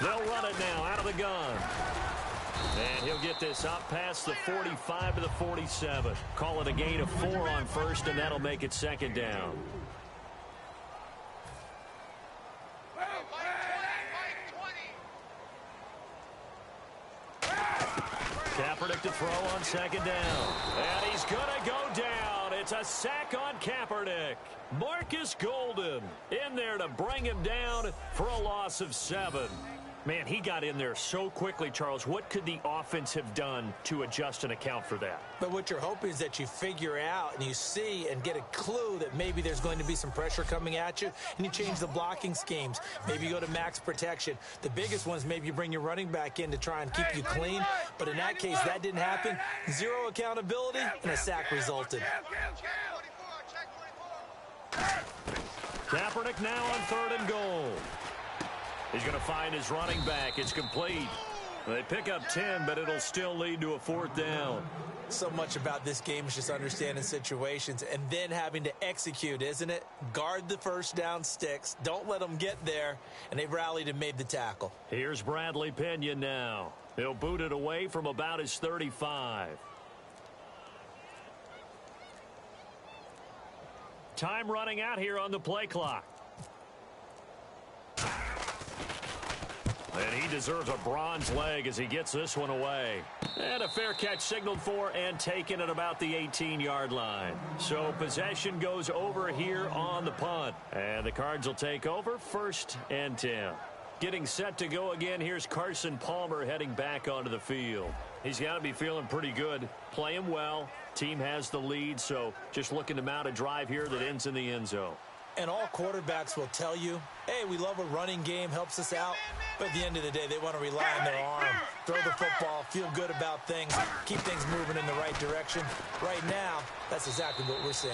They'll run it now out of the gun. And he'll get this up past the 45 to the 47. Call it a gain of 4 on first, and that'll make it second down. Kaepernick to throw on second down. And he's going to go down. It's a sack on Kaepernick. Marcus Golden in there to bring him down for a loss of 7. Man, he got in there so quickly, Charles. What could the offense have done to adjust and account for that? But what you're hoping is that you figure out and you see and get a clue that maybe there's going to be some pressure coming at you, and you change the blocking schemes. Maybe you go to max protection. The biggest one is maybe you bring your running back in to try and keep you clean. But in that case, that didn't happen. 0 accountability, and a sack resulted. Kaepernick now on 3rd and goal. He's going to find his running back. It's complete. They pick up 10, but it'll still lead to a 4th down. So much about this game is just understanding situations and then having to execute, isn't it? Guard the first down sticks. Don't let them get there. And they rallied and made the tackle. Here's Bradley Pinion now. He'll boot it away from about his 35. Time running out here on the play clock. And he deserves a bronze leg as he gets this one away. And a fair catch signaled for and taken at about the 18-yard line. So possession goes over here on the punt. And the Cards will take over 1st and 10. Getting set to go again, here's Carson Palmer heading back onto the field. He's got to be feeling pretty good, playing well. Team has the lead, so just looking to mount a drive here that ends in the end zone. And all quarterbacks will tell you, hey, we love a running game, helps us out. But at the end of the day, they want to rely on their arm. Throw the football, feel good about things, keep things moving in the right direction. Right now, that's exactly what we're seeing.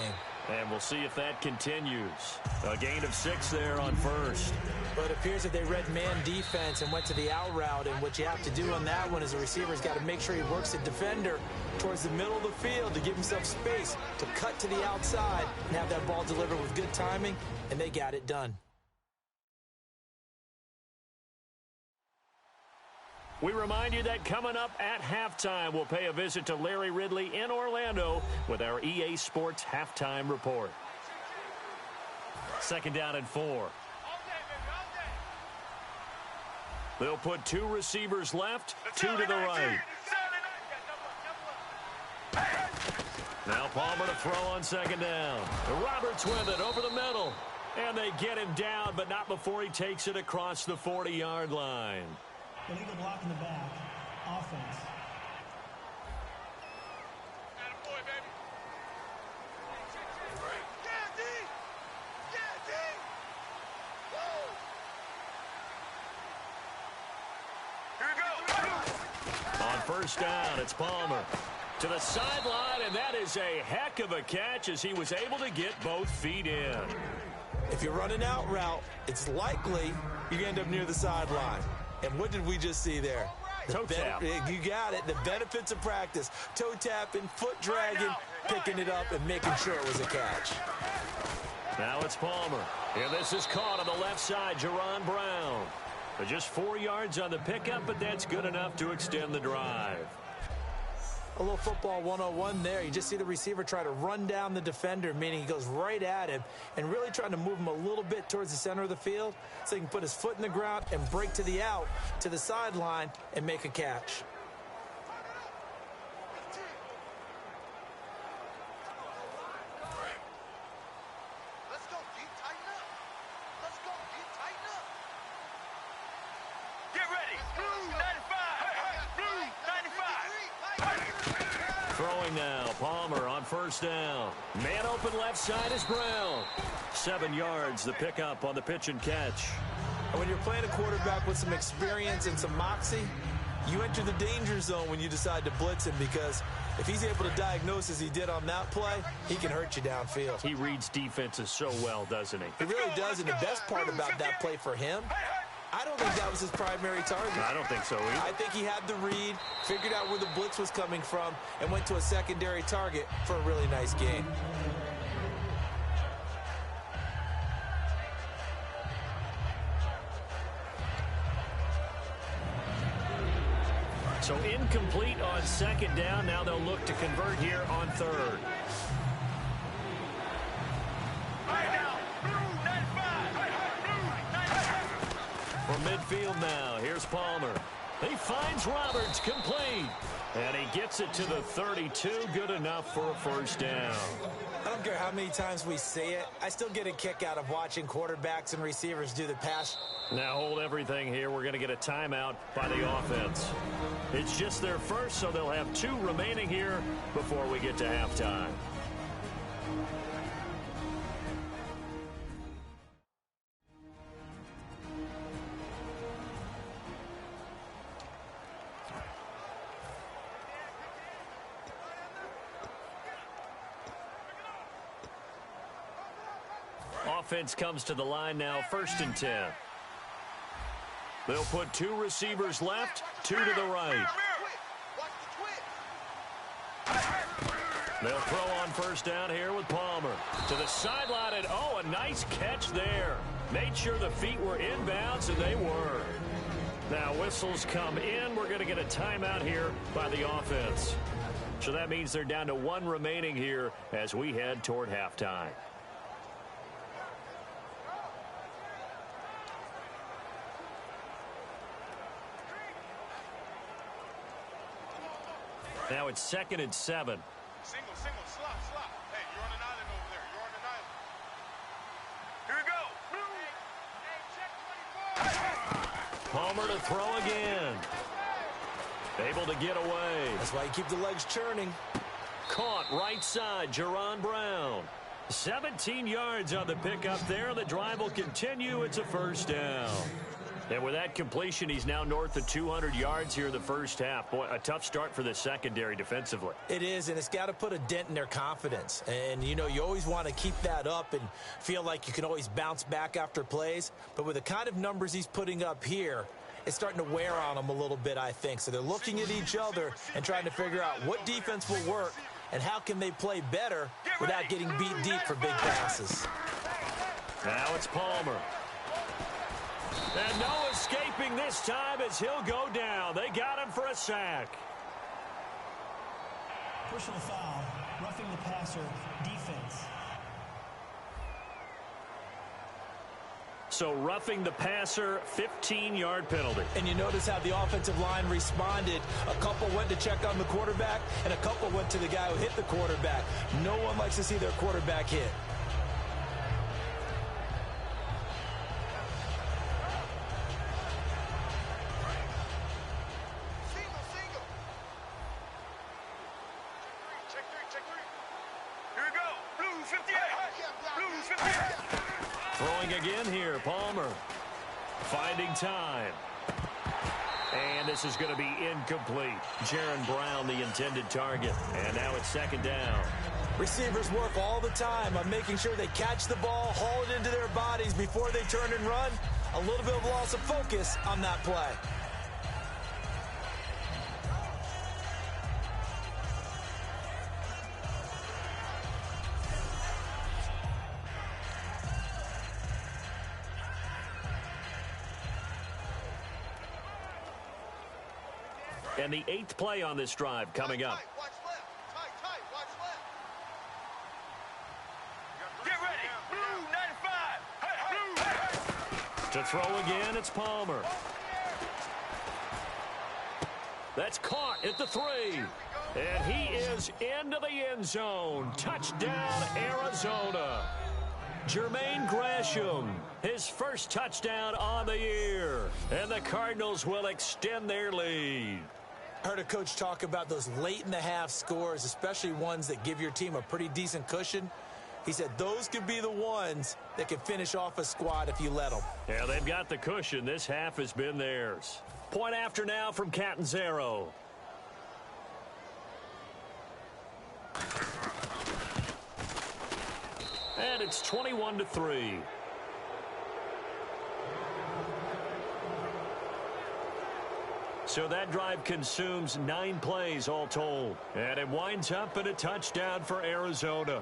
And we'll see if that continues. A gain of 6 there on first. But it appears that they read man defense and went to the out route. And what you have to do on that one is the receiver's got to make sure he works the defender towards the middle of the field to give himself space to cut to the outside and have that ball delivered with good timing. And they got it done. We remind you that coming up at halftime, we'll pay a visit to Larry Ridley in Orlando with our EA Sports Halftime Report. 2nd down and 4. They'll put 2 receivers left, 2 to the right. Now Palmer to throw on 2nd down. Roberts with it over the middle. And they get him down, but not before he takes it across the 40-yard line. Illegal block in the back. Offense. On 1st down, it's Palmer to the sideline, and that is a heck of a catch as he was able to get both feet in. If you're running out route, it's likely you end up near the sideline. And what did we just see there? Toe tap. You got it. The benefits of practice. Toe tapping, foot dragging, picking it up, and making sure it was a catch. Now it's Palmer. And this is caught on the left side, Jerron Brown. But just 4 yards on the pickup, but that's good enough to extend the drive. A little football 101 there. You just see the receiver try to run down the defender, meaning he goes right at him and really trying to move him a little bit towards the center of the field so he can put his foot in the ground and break to the out, to the sideline, and make a catch. Let's go, D. Tighten up. Let's go, D. Tighten up. Get ready. Blue 95. Blue 95. Throwing now, Palmer on 1st down. Man open left side is Brown. 7 yards, the pickup on the pitch and catch. And when you're playing a quarterback with some experience and some moxie, you enter the danger zone when you decide to blitz him, because if he's able to diagnose as he did on that play, he can hurt you downfield. He reads defenses so well, doesn't he? He really does, and the best part about that play for him, I don't think that was his primary target. I don't think so either. I think he had the read, figured out where the blitz was coming from, and went to a secondary target for a really nice gain. So incomplete on second down. Now they'll look to convert here on third. From midfield now, here's Palmer. He finds Roberts, complete. And he gets it to the 32, good enough for a first down. I don't care how many times we say it, I still get a kick out of watching quarterbacks and receivers do the pass. Now hold everything here. We're going to get a timeout by the offense. It's just their first, so they'll have 2 remaining here before we get to halftime. Offense comes to the line now, 1st and 10. They'll put 2 receivers left, 2 to the right. They'll throw on first down here with Palmer. To the sideline, and oh, a nice catch there. Made sure the feet were inbounds, and they were. Now whistles come in. We're going to get a timeout here by the offense. So that means they're down to 1 remaining here as we head toward halftime. Now it's 2nd and 7. Single, slot. Hey, you're on an island over there. You're on an island. Here we go. Hey, check 24. Palmer to throw again. Able to get away. That's why you keep the legs churning. Caught right side, Jerron Brown. 17 yards on the pickup there. The drive will continue. It's a first down. And with that completion, he's now north of 200 yards here in the first half. Boy, a tough start for the secondary defensively. It is, and it's got to put a dent in their confidence. And, you know, you always want to keep that up and feel like you can always bounce back after plays. But with the kind of numbers he's putting up here, it's starting to wear on them a little bit, I think. So they're looking at each other and trying to figure out what defense will work and how can they play better without getting beat deep for big passes. Now it's Palmer. And no escaping this time as he'll go down. They got him for a sack. Personal foul, roughing the passer, defense. So roughing the passer, 15-yard penalty. And you notice how the offensive line responded. A couple went to check on the quarterback, and a couple went to the guy who hit the quarterback. No one likes to see their quarterback hit. Again here, Palmer finding time. And this is going to be incomplete. Jerron Brown, the intended target. And now it's 2nd down. Receivers work all the time on making sure they catch the ball, haul it into their bodies before they turn and run. A little bit of loss of focus on that play. And the 8th play on this drive coming up. Watch left. Tight. Watch left. Get ready. Blue 95. To throw again, it's Palmer. That's caught at the 3. And he is into the end zone. Touchdown, Arizona. Jermaine Gresham, his first touchdown on the year. And the Cardinals will extend their lead. I heard a coach talk about those late-in-the-half scores, especially ones that give your team a pretty decent cushion. He said those could be the ones that can finish off a squad if you let them. Yeah, they've got the cushion. This half has been theirs. Point after now from Catanzaro. And it's 21-3. So that drive consumes 9 plays all told. And it winds up in a touchdown for Arizona.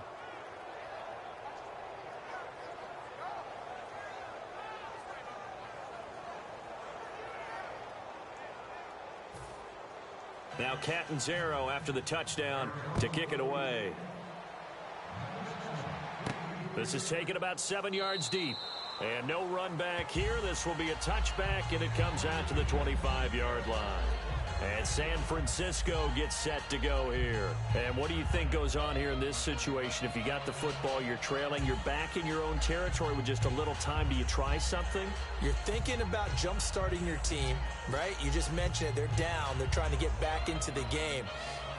Now Catanzaro after the touchdown to kick it away. This is taken about 7 yards deep. And no run back here. This will be a touchback, and it comes out to the 25-yard line. And San Francisco gets set to go here. And what do you think goes on here in this situation? If you got the football, you're trailing, you're back in your own territory with just a little time. Do you try something? You're thinking about jump-starting your team, right? You just mentioned it. They're down. They're trying to get back into the game.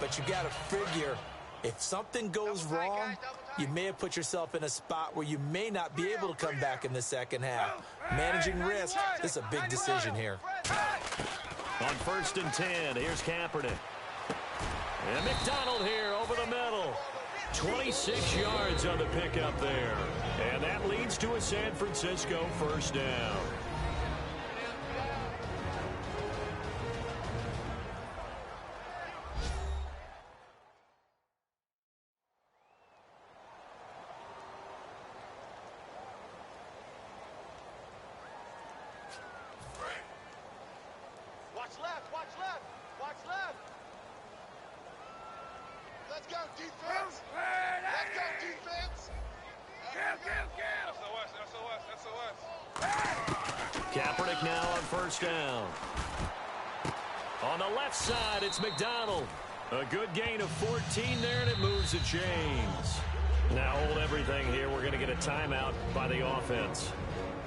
But you got to figure, if something goes wrong, you may have put yourself in a spot where you may not be able to come back in the second half. Managing risk, this is a big decision here. On 1st and 10, here's Kaepernick. And McDonald here over the middle. 26 yards on the pickup there. And that leads to a San Francisco first down. Let's go, defense! Let's go, defense! SOS. Kaepernick now on first down. On the left side, it's McDonald. A good gain of 14 there, and it moves the chains. Now hold everything here. We're going to get a timeout by the offense.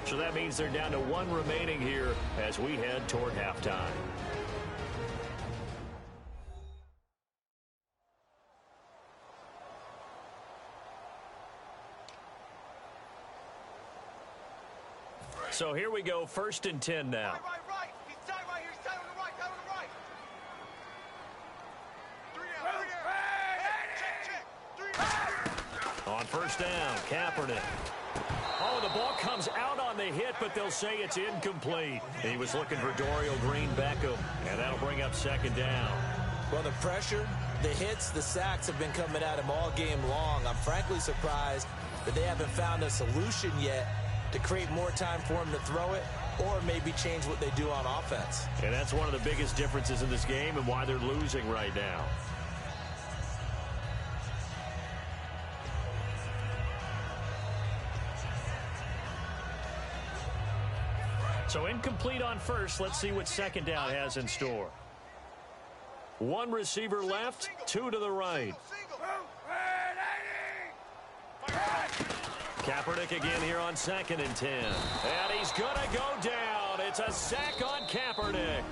So that means they're down to 1 remaining here as we head toward halftime. So here we go, 1st and 10 now. Right. He's tied right here. He's tied on the right. Tied on the right. 3 down. Check. 3 down. On first down, Kaepernick. Oh, the ball comes out on the hit, but they'll say it's incomplete. He was looking for Dorial Green-Beckham, and that'll bring up 2nd down. Well, the pressure, the hits, the sacks have been coming at him all game long. I'm frankly surprised that they haven't found a solution yet to create more time for him to throw it or maybe change what they do on offense. And that's one of the biggest differences in this game and why they're losing right now. So incomplete on first. Let's see what 2nd down has in store. 1 receiver left, 2 to the right. Kaepernick again here on 2nd and 10. And he's going to go down. It's a sack on Kaepernick.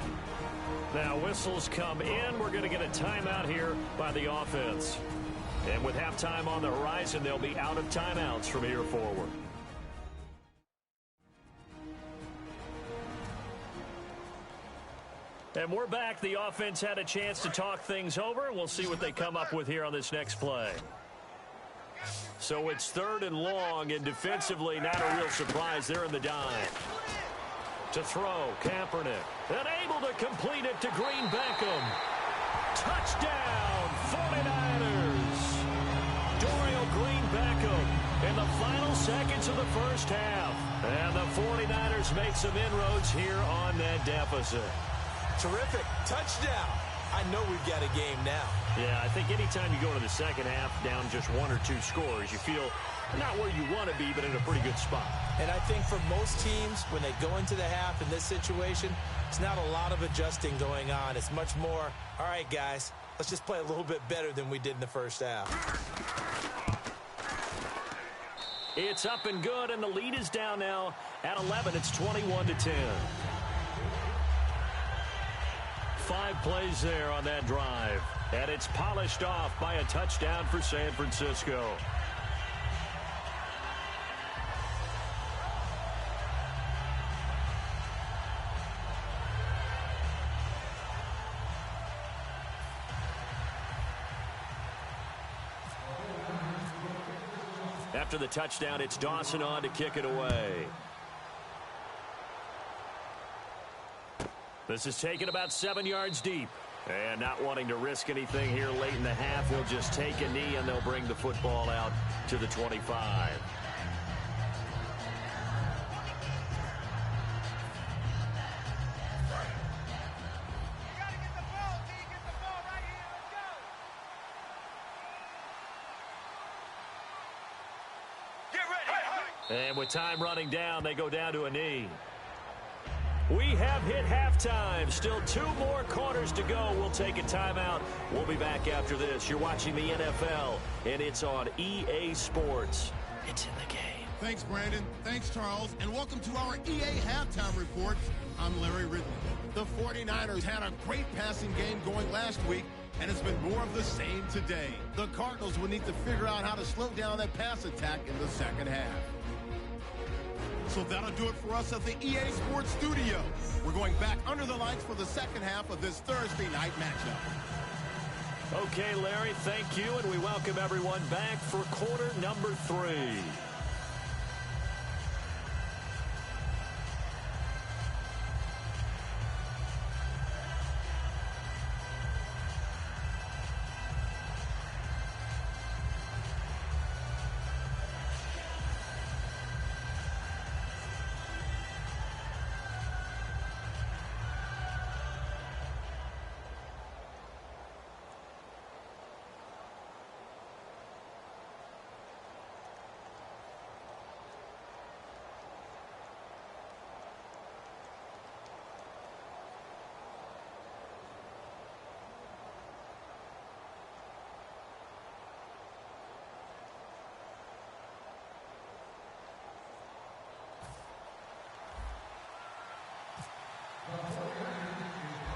Now whistles come in. We're going to get a timeout here by the offense. And with halftime on the horizon, they'll be out of timeouts from here forward. And we're back. The offense had a chance to talk things over. We'll see what they come up with here on this next play. So it's 3rd and long, and defensively, not a real surprise. They're in the dime. To throw, Kaepernick. And able to complete it to Green-Beckham. Touchdown, 49ers. Dorial Green-Beckham in the final seconds of the first half. And the 49ers make some inroads here on that deficit. Terrific. Touchdown. I know we've got a game now. Yeah, I think anytime you go into the second half down just 1 or 2 scores, you feel not where you want to be, but in a pretty good spot. And I think for most teams, when they go into the half in this situation, it's not a lot of adjusting going on. It's much more, all right, guys, let's just play a little bit better than we did in the first half. It's up and good, and the lead is down now at 11. It's 21-10. 5 plays there on that drive, and it's polished off by a touchdown for San Francisco. After the touchdown, it's Dawson on to kick it away. This is taken about 7 yards deep. And not wanting to risk anything here late in the half, we'll just take a knee and they'll bring the football out to the 25. And with time running down, they go down to a knee. We have hit halftime. Still 2 more quarters to go. We'll take a timeout. We'll be back after this. You're watching the NFL, and it's on EA Sports. It's in the game. Thanks, Brandon. Thanks, Charles. And welcome to our EA Halftime Report. I'm Larry Ridley. The 49ers had a great passing game going last week, and it's been more of the same today. The Cardinals will need to figure out how to slow down that pass attack in the second half. So that'll do it for us at the EA Sports Studio. We're going back under the lights for the second half of this Thursday night matchup. Okay, Larry, thank you, and we welcome everyone back for quarter number 3.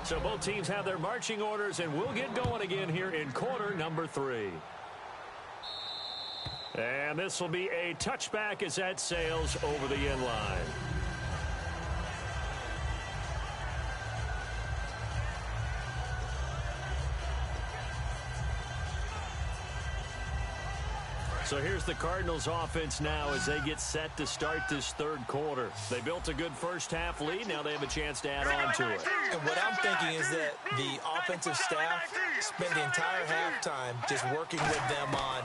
So both teams have their marching orders, and we'll get going again here in quarter number 3. And this will be a touchback as that sails over the end line. So here's the Cardinals offense now as they get set to start this third quarter. They built a good first half lead. Now they have a chance to add on to it. And what I'm thinking is that the offensive staff spent the entire halftime just working with them on,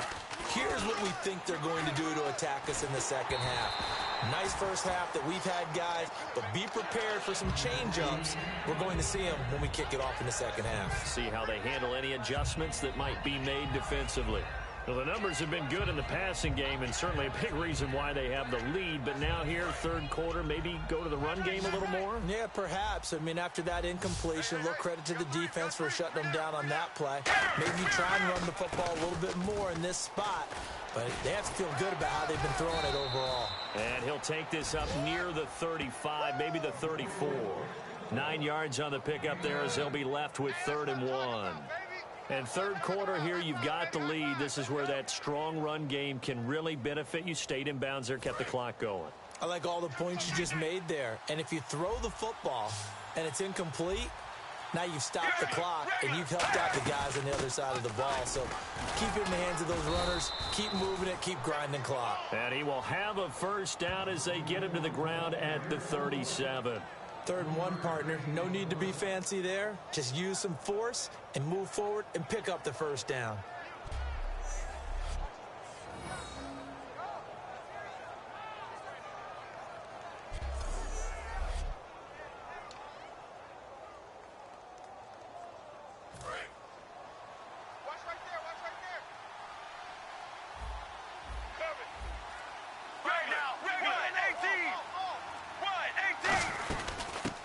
here's what we think they're going to do to attack us in the second half. Nice first half that we've had, guys, but be prepared for some change-ups. We're going to see them when we kick it off in the second half. See how they handle any adjustments that might be made defensively. Well, the numbers have been good in the passing game, and certainly a big reason why they have the lead. But now here, third quarter, maybe go to the run game a little more? Yeah, perhaps. I mean, after that incompletion, a little credit to the defense for shutting them down on that play. Maybe try and run the football a little bit more in this spot. But they have to feel good about how they've been throwing it overall. And he'll take this up near the 35, maybe the 34. 9 yards on the pickup there as they'll be left with 3rd and 1. And third quarter here, you've got the lead. This is where that strong run game can really benefit you. Stayed in bounds there, kept the clock going. I like all the points you just made there. And if you throw the football and it's incomplete, now you've stopped the clock and you've helped out the guys on the other side of the ball. So keep it in the hands of those runners. Keep moving it. Keep grinding clock. And he will have a first down as they get him to the ground at the 37. 3rd and 1, partner. No need to be fancy there. Just use some force and move forward and pick up the first down.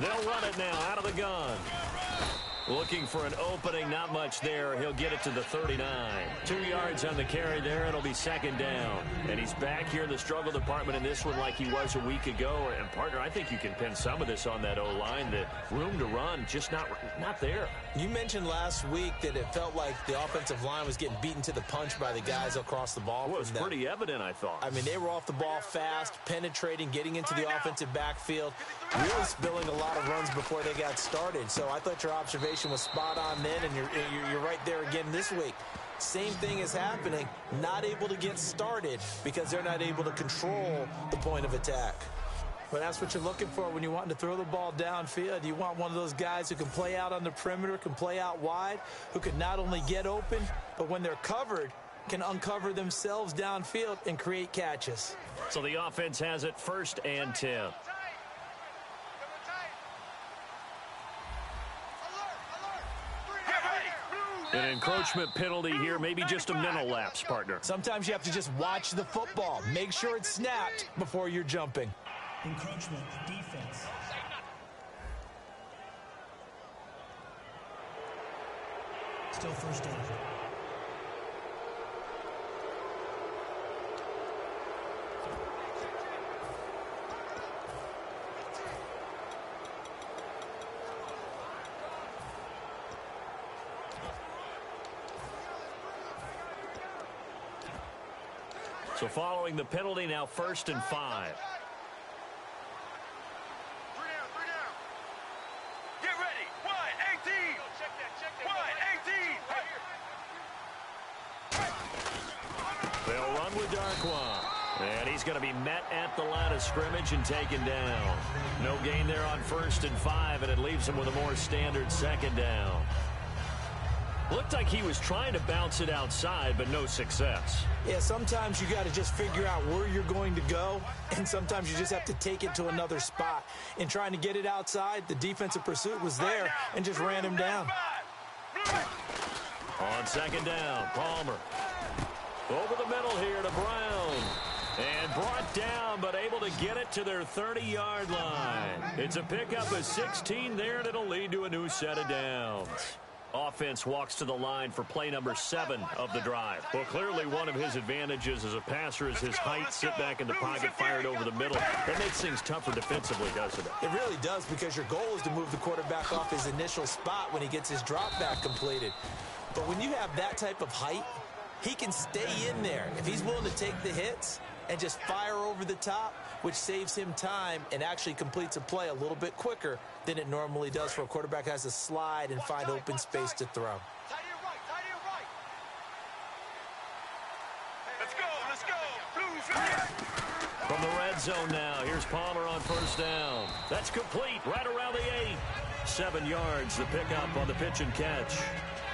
They'll run it now out of the gun. Looking for an opening, not much there. He'll get it to the 39. 2 yards on the carry there. It'll be 2nd down. And he's back here in the struggle department in this one like he was a week ago. And, partner, I think you can pin some of this on that O-line. That room to run, just not there. You mentioned last week that it felt like the offensive line was getting beaten to the punch by the guys across the ball. Well, it was pretty evident, I thought. I mean, they were off the ball fast, penetrating, getting into the offensive backfield, really spilling a lot of runs before they got started. So I thought your observation was spot on then, and you're right there again this week. Same thing is happening, not able to get started because they're not able to control the point of attack. But that's what you're looking for when you want to throw the ball downfield. You want one of those guys who can play out on the perimeter, can play out wide, who can not only get open, but when they're covered, can uncover themselves downfield and create catches. So the offense has it 1st and 10. An encroachment penalty here, maybe just a mental lapse, partner. Sometimes you have to just watch the football. Make sure it's snapped before you're jumping. Encroachment, defense. Still first down. So following the penalty, now 1st and 5. Get ready. 1-18. Check that. 1-18. They'll run with Darquan. And he's going to be met at the line of scrimmage and taken down. No gain there on 1st and 5, and it leaves him with a more standard 2nd down. Looked like he was trying to bounce it outside, but no success. Yeah, sometimes you got to just figure out where you're going to go, and sometimes you just have to take it to another spot. In trying to get it outside, the defensive pursuit was there and just ran him down. On 2nd down, Palmer. Over the middle here to Brown. And brought down, but able to get it to their 30-yard line. It's a pickup of 16 there, and it'll lead to a new set of downs. Offense walks to the line for play number 7 of the drive. Well, clearly one of his advantages as a passer is his height. Sit back in the pocket, fired over the middle. That makes things tougher defensively, doesn't it? It really does, because your goal is to move the quarterback off his initial spot when he gets his drop back completed. But when you have that type of height, he can stay in there. If he's willing to take the hits and just fire over the top, which saves him time and actually completes a play a little bit quicker than it normally does for a quarterback who has to slide and find open space to throw. Tight end right. Let's go. Blues right. From the red zone now, here's Palmer on 1st down. That's complete, right around the 8. 7 yards, the pickup on the pitch and catch.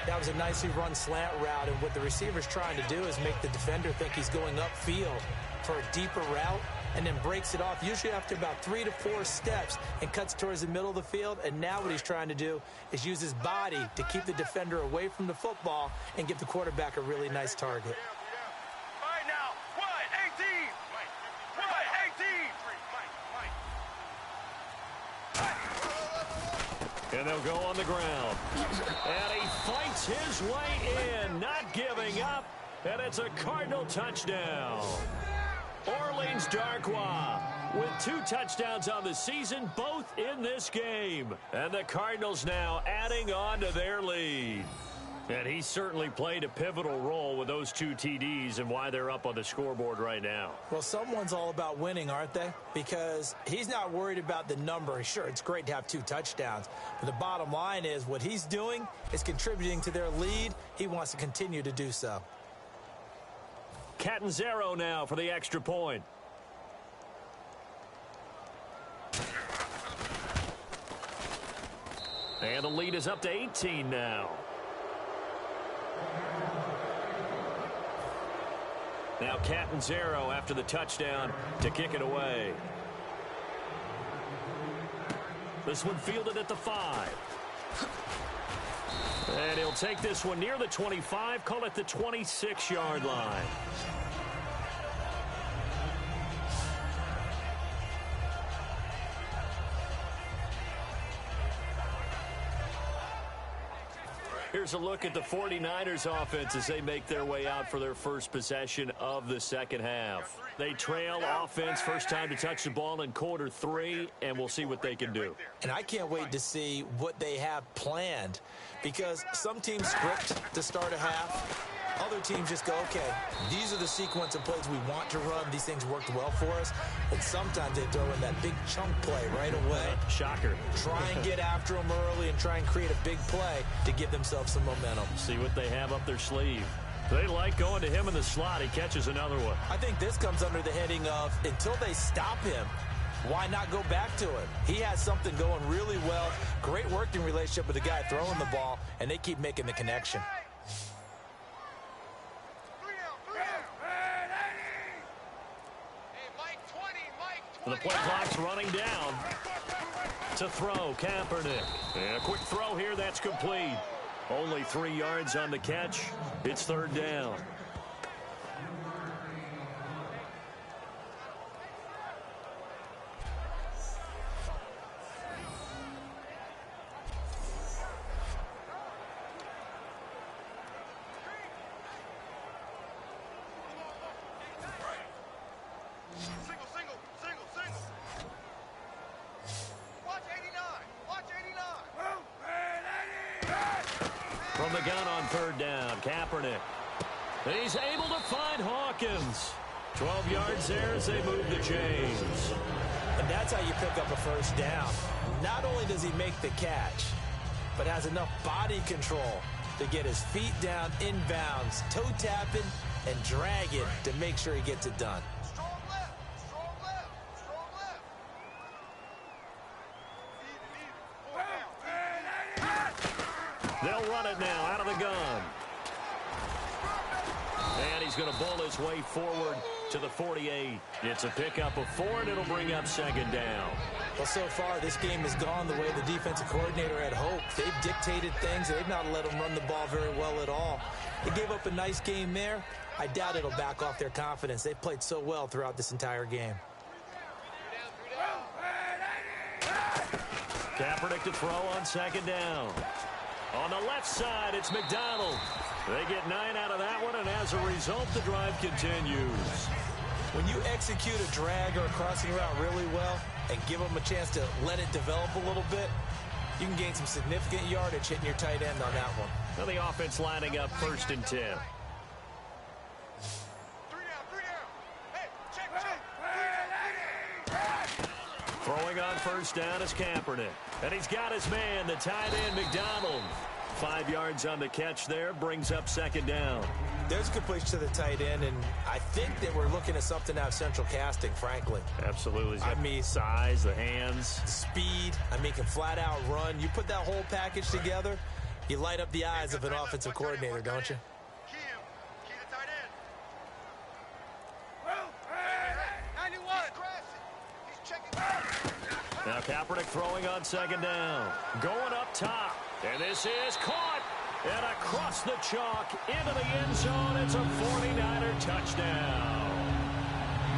That was a nicely run slant route, and what the receiver's trying to do is make the defender think he's going upfield for a deeper route, and then breaks it off, usually after about 3 to 4 steps, and cuts towards the middle of the field. And now what he's trying to do is use his body to keep the defender away from the football and give the quarterback a really nice target. All right, now, 1-18. And they'll go on the ground. And he fights his way in, not giving up. And it's a Cardinal touchdown. Orleans Darquan with 2 touchdowns on the season, both in this game. And the Cardinals now adding on to their lead. And he certainly played a pivotal role with those 2 TDs and why they're up on the scoreboard right now. Well, someone's all about winning, aren't they? Because he's not worried about the number. Sure, it's great to have 2 touchdowns. But the bottom line is what he's doing is contributing to their lead. He wants to continue to do so. Catanzaro now for the extra point. And the lead is up to 18 now. Now Catanzaro after the touchdown to kick it away. This one fielded at the 5. And he'll take this one near the 25, call it the 26-yard line. Here's a look at the 49ers offense as they make their way out for their first possession of the second half. They trail offense, first time to touch the ball in quarter 3, and we'll see what they can do. And I can't wait to see what they have planned, because some teams script to start a half. Other teams just go, okay, these are the sequence of plays we want to run. These things worked well for us. And sometimes they throw in that big chunk play right away. Shocker. Try and get after them early and try and create a big play to give themselves some momentum. See what they have up their sleeve. They like going to him in the slot. He catches another one. I think this comes under the heading of until they stop him, why not go back to him? He has something going really well. Great working relationship with the guy throwing the ball, and they keep making the connection. The play clock's running down. To throw, Kaepernick. And a quick throw here, that's complete. Only 3 yards on the catch. It's third down. From the gun on third down, Kaepernick. He's able to find Hawkins. 12 yards there as they move the chains. And that's how you pick up a first down. Not only does he make the catch, but has enough body control to get his feet down inbounds, toe tapping, and drag it to make sure he gets it done. Strong left, strong left, strong left. They'll run it now out of the gun. And he's going to bull his way forward to the 48. It's a pickup of 4, and it'll bring up second down. Well, so far, this game has gone the way the defensive coordinator had hoped. They've dictated things. They've not let them run the ball very well at all. They gave up a nice game there. I doubt it'll back off their confidence. They've played so well throughout this entire game. Kaepernick to throw on second down. On the left side, it's McDonald. They get 9 out of that one, and as a result, the drive continues. When you execute a drag or a crossing route really well and give them a chance to let it develop a little bit, you can gain some significant yardage hitting your tight end on that one. Now the offense lining up 1st and 10. 3 down, 3 down. Hey, check. Throwing on first down is Kaepernick. And he's got his man, the tight end, McDonald. 5 yards on the catch there, brings up second down. There's a good push to the tight end, and I think that we're looking at something out of central casting, frankly. Absolutely. I mean, size, the hands. Speed. I mean, can flat out run. You put that whole package together, you light up the eyes of an offensive coordinator, don't you? Key the tight end. 91. He's checking. Now Kaepernick throwing on second down. Going up top. And this is caught. And across the chalk into the end zone. It's a 49er touchdown.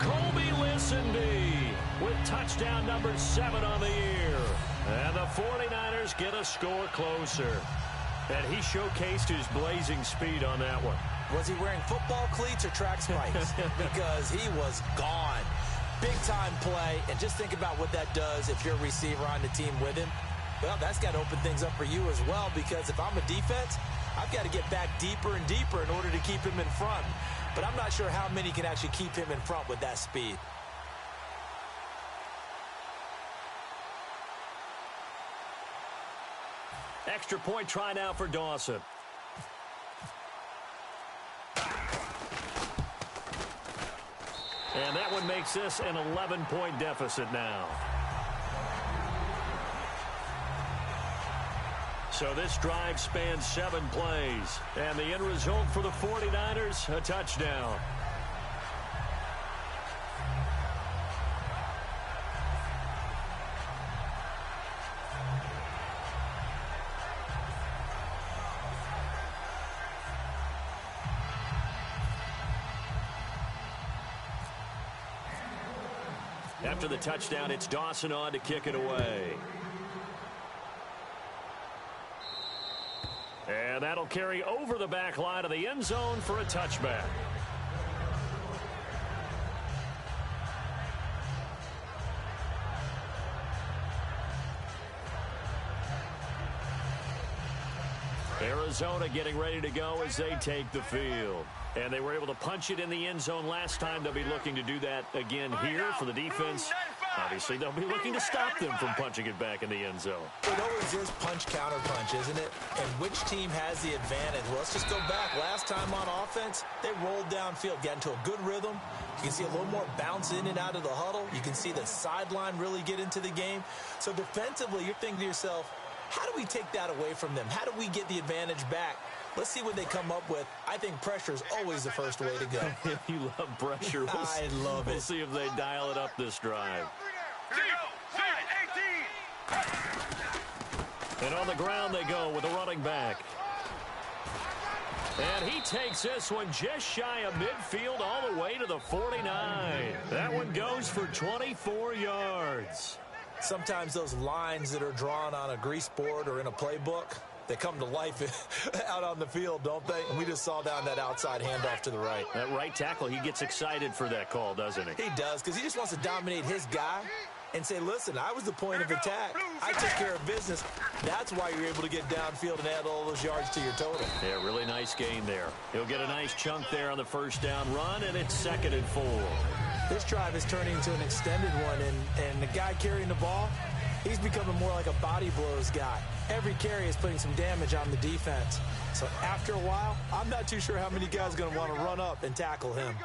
Colby Lisenby with touchdown number 7 on the year. And the 49ers get a score closer. And he showcased his blazing speed on that one. Was he wearing football cleats or track spikes? Because he was gone. Big-time play. And just think about what that does if you're a receiver on the team with him. Well, that's got to open things up for you as well, because if I'm a defense, I've got to get back deeper and deeper in order to keep him in front. But I'm not sure how many can actually keep him in front with that speed. Extra point try now for Dawson. And that one makes this an 11-point deficit now. So this drive spans 7 plays. And the end result for the 49ers, a touchdown. After the touchdown, it's Dawson on to kick it away. And that'll carry over the back line of the end zone for a touchback. Arizona getting ready to go as they take the field. And they were able to punch it in the end zone last time. They'll be looking to do that again here for the defense. Obviously, they'll be looking to stop them from punching it back in the end zone. It always is punch-counter-punch, isn't it? And which team has the advantage? Well, let's just go back. Last time on offense, they rolled downfield, got into a good rhythm. You can see a little more bounce in and out of the huddle. You can see the sideline really get into the game. So defensively, you're thinking to yourself, how do we take that away from them? How do we get the advantage back? Let's see what they come up with. I think pressure is always the first way to go. You love pressure. I love it. We'll see if they dial it up this drive. And on the ground they go with a running back. And he takes this one just shy of midfield all the way to the 49. That one goes for 24 yards. Sometimes those lines that are drawn on a grease board or in a playbook, they come to life out on the field, don't they? And we just saw down that outside handoff to the right. That right tackle, he gets excited for that call, doesn't he? He does, because he just wants to dominate his guy and say, listen, I was the point of attack. I took care of business. That's why you're able to get downfield and add all those yards to your total. Yeah, really nice gain there. He'll get a nice chunk there on the first down run, and it's 2nd and 4. This drive is turning into an extended one, and the guy carrying the ball, he's becoming more like a body blows guy. Every carry is putting some damage on the defense. So after a while, I'm not too sure how many guys are going to want to run up and tackle him.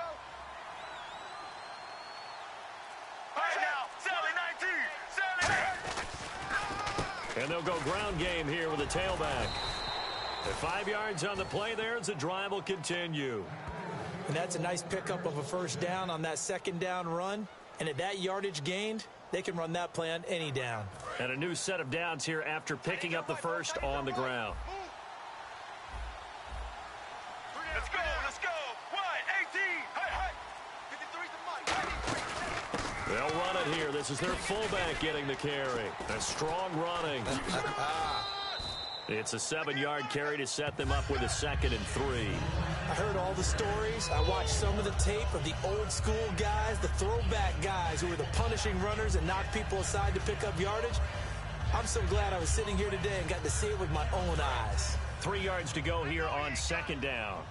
And they'll go ground game here with a tailback. At 5 yards on the play there as the drive will continue. And that's a nice pickup of a first down on that second down run. And at that yardage gained, they can run that play on any down. And a new set of downs here after picking up the first on the ground. Let's go, let's go. 1-18. Hey. 53's the mic. They'll run it here. This is their fullback getting the carry. A strong running. It's a 7-yard carry to set them up with a 2nd and 3. I heard all the stories. I watched some of the tape of the old school guys, the throwback guys who were the punishing runners and knocked people aside to pick up yardage. I'm so glad I was sitting here today and got to see it with my own eyes. 3 yards to go here on 2nd down.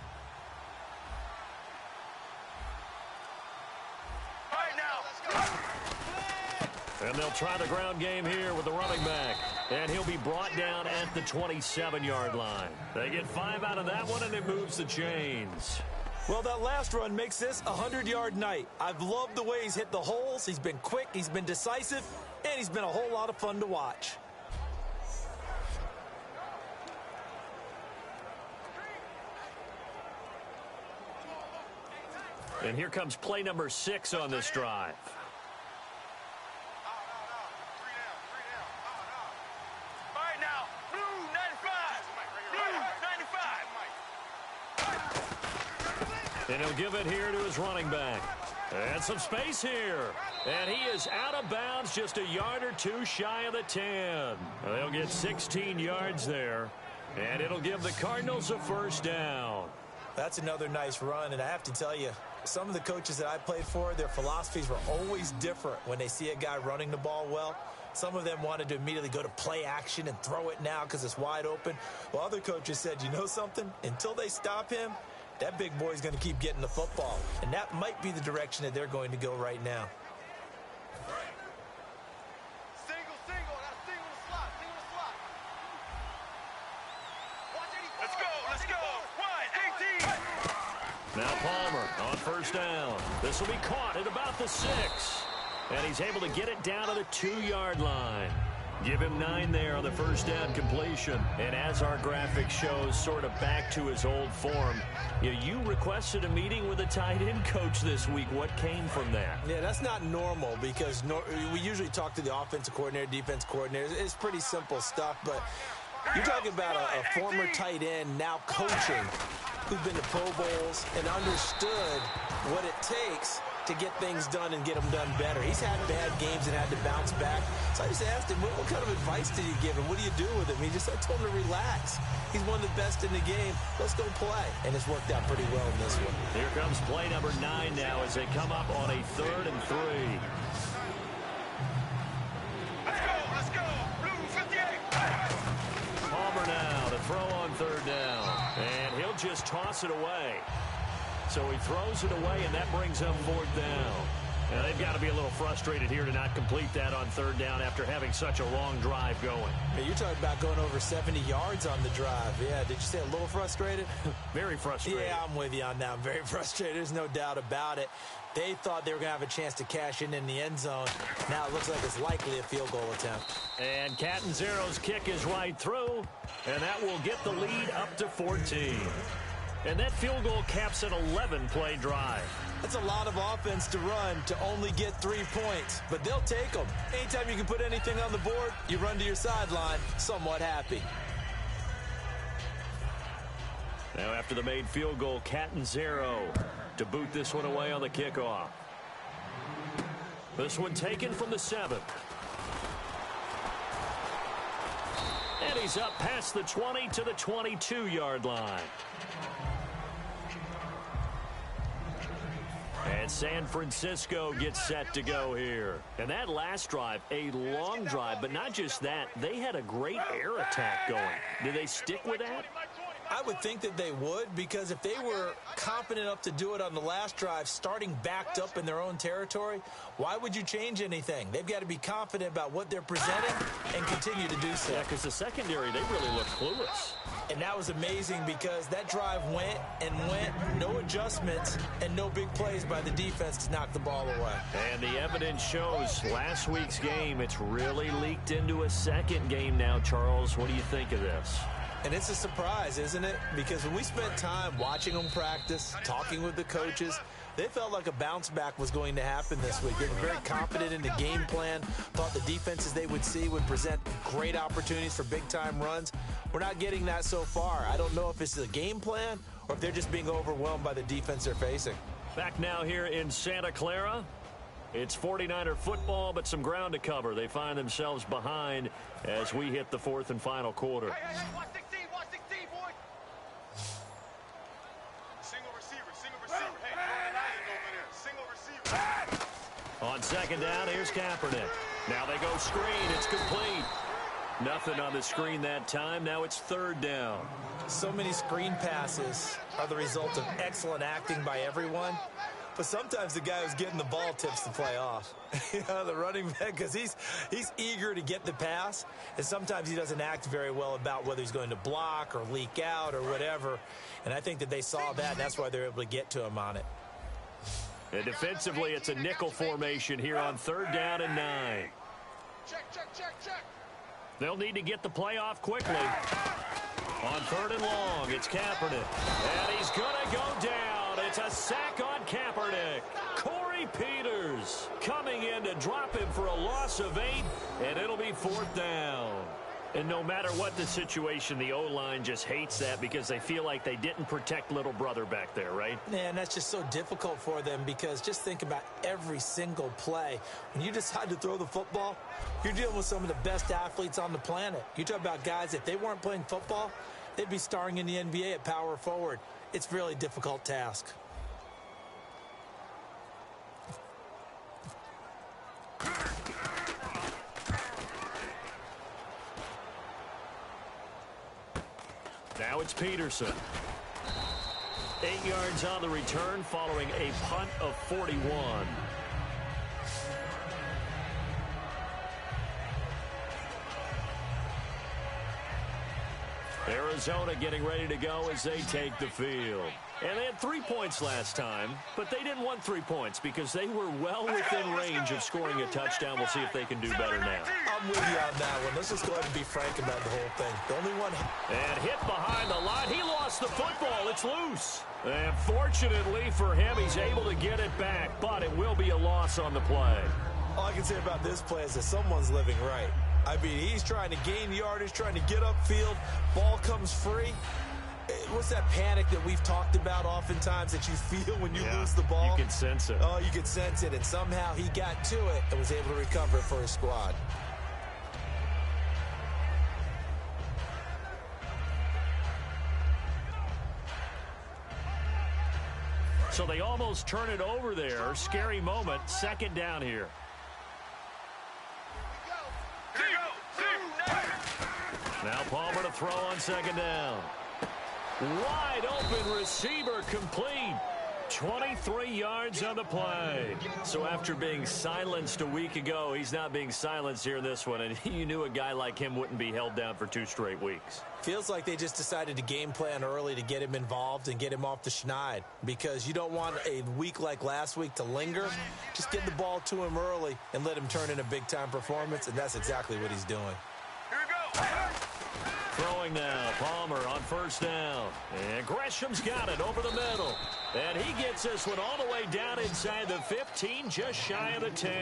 And they'll try the ground game here with the running back. And he'll be brought down at the 27-yard line. They get 5 out of that one, and it moves the chains. Well, that last run makes this a 100-yard night. I've loved the way he's hit the holes. He's been quick, he's been decisive, and he's been a whole lot of fun to watch. And here comes play number 6 on this drive. And he'll give it here to his running back. And some space here. And he is out of bounds just a yard or two shy of the 10. They'll get 16 yards there. And it'll give the Cardinals a first down. That's another nice run, and I have to tell you, some of the coaches that I played for, their philosophies were always different when they see a guy running the ball well. Some of them wanted to immediately go to play action and throw it now because it's wide open. While other coaches said, you know something? Until they stop him, that big boy's going to keep getting the football. And that might be the direction that they're going to go right now. Single, that's single to slot. Let's go. 1-18. Now Palmer on first down. This will be caught at about the 6. And he's able to get it down to the 2-yard line. Give him 9 there on the first down completion. And as our graphic shows, sort of back to his old form. You requested a meeting with a tight end coach this week. What came from that? Yeah, that's not normal because we usually talk to the offensive coordinator, defense coordinator. It's pretty simple stuff, but you're talking about a former tight end now coaching who's been to Pro Bowls and understood what it takes to get things done and get them done better. He's had bad games and had to bounce back. So I just asked him, what kind of advice did you give him? What do you do with him? I told him to relax. He's one of the best in the game. Let's go play. And it's worked out pretty well in this one. Here comes play number 9 now as they come up on a 3rd and 3. Let's go. Blue 58. Palmer now to throw on 3rd down. And he'll just toss it away. So he throws it away, and that brings up 4th down. Now, they've got to be a little frustrated here to not complete that on 3rd down after having such a long drive going. Hey, you're talking about going over 70 yards on the drive. Yeah, did you say a little frustrated? Very frustrated. Yeah, I'm with you on that. I'm very frustrated. There's no doubt about it. They thought they were going to have a chance to cash in the end zone. Now it looks like it's likely a field goal attempt. And Catanzaro's kick is right through, and that will get the lead up to 14. And that field goal caps an 11-play drive. That's a lot of offense to run to only get 3 points, but they'll take them. Anytime you can put anything on the board, you run to your sideline somewhat happy. Now after the made field goal, Catanzaro to boot this one away on the kickoff. This one taken from the 7. And he's up past the 20 to the 22-yard line. And San Francisco gets set to go here. And that last drive, a long drive, but not just that. They had a great air attack going. Did they stick with that? I would think that they would, because if they were confident enough to do it on the last drive, starting backed up in their own territory, why would you change anything? They've got to be confident about what they're presenting and continue to do so. Yeah, because the secondary, they really looked clueless. And that was amazing because that drive went and went, no adjustments, and no big plays by the defense to knock the ball away. And the evidence shows last week's game, it's really leaked into a second game now, Charles. What do you think of this? And it's a surprise, isn't it? Because when we spent time watching them practice, talking with the coaches, they felt like a bounce back was going to happen this week. They were very confident in the game plan, thought the defenses they would see would present great opportunities for big-time runs. We're not getting that so far. I don't know if it's the game plan or if they're just being overwhelmed by the defense they're facing. Back now here in Santa Clara. It's 49er football, but some ground to cover. They find themselves behind as we hit the 4th and final quarter. Hey, watch 16, boy. Single receiver. Hey, single receiver. On second down, here's Kaepernick. Now they go screen. It's complete. Nothing on the screen that time. Now it's 3rd down. So many screen passes are the result of excellent acting by everyone. But sometimes the guy who's getting the ball tips the play off. You know, the running back, because he's eager to get the pass, and sometimes he doesn't act very well about whether he's going to block or leak out or whatever. And I think that they saw that, and that's why they're able to get to him on it. And defensively, it's a nickel formation here on 3rd down and 9. Check. They'll need to get the play off quickly. On 3rd and long, it's Kaepernick. And he's going to go down. It's a sack on Kaepernick. Corey Peters coming in to drop him for a loss of 8, and it'll be 4th down. And no matter what the situation, the O-line just hates that because they feel like they didn't protect little brother back there, right? Man, that's just so difficult for them because just think about every single play. When you decide to throw the football, you're dealing with some of the best athletes on the planet. You talk about guys, if they weren't playing football, they'd be starring in the NBA at power forward. It's a really difficult task. Now it's Peterson. 8 yards on the return following a punt of 41. Arizona getting ready to go as they take the field. And they had 3 points last time, but they didn't want 3 points because they were well within range of scoring a touchdown. We'll see if they can do better now. I'm with you on that one. Let's just go ahead and be frank about the whole thing. The only one... And hit behind the line. He lost the football. It's loose. And fortunately for him, he's able to get it back, but it will be a loss on the play. All I can say about this play is that someone's living right. I mean, he's trying to gain yardage, trying to get upfield. Ball comes free. What's that panic that we've talked about oftentimes that you feel when you lose the ball? You can sense it. Oh, you can sense it. And somehow he got to it and was able to recover it for his squad. So they almost turn it over there. Scary moment. 2nd down here. Now Palmer to throw on 2nd down. Wide open receiver complete. 23 yards on the play. So after being silenced a week ago, he's not being silenced here in this one. And you knew a guy like him wouldn't be held down for 2 straight weeks. Feels like they just decided to game plan early to get him involved and get him off the schneid. Because you don't want a week like last week to linger. Just get the ball to him early and let him turn in a big-time performance. And that's exactly what he's doing. throwing now. Palmer on first down. And Gresham's got it over the middle. And he gets this one all the way down inside the 15, just shy of the 10.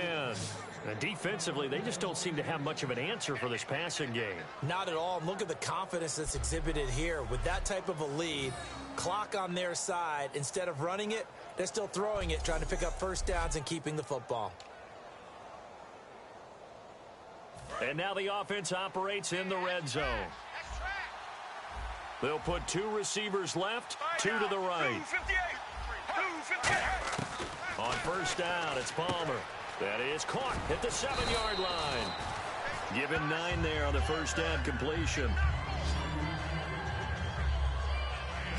And defensively, they just don't seem to have much of an answer for this passing game. Not at all. And look at the confidence that's exhibited here. With that type of a lead, clock on their side, instead of running it, they're still throwing it, trying to pick up first downs and keeping the football. And now the offense operates in the red zone. They'll put 2 receivers left, 2 to the right. On first down, it's Palmer. That is caught at the 7-yard line. Given 9 there on the first down completion.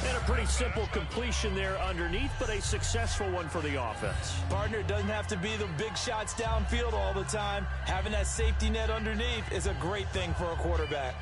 And a pretty simple completion there underneath, but a successful one for the offense. Partner, doesn't have to be the big shots downfield all the time. Having that safety net underneath is a great thing for a quarterback.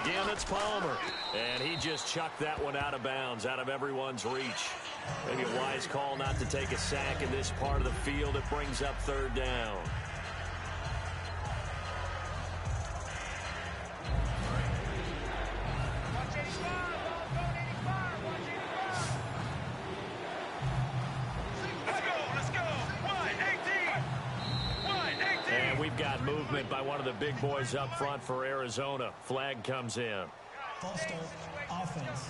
Again, it's Palmer. And he just chucked that one out of bounds, out of everyone's reach. Maybe a wise call not to take a sack in this part of the field. It brings up third down. And we've got movement by one of the big boys up front for Arizona. Flag comes in. False start, offense.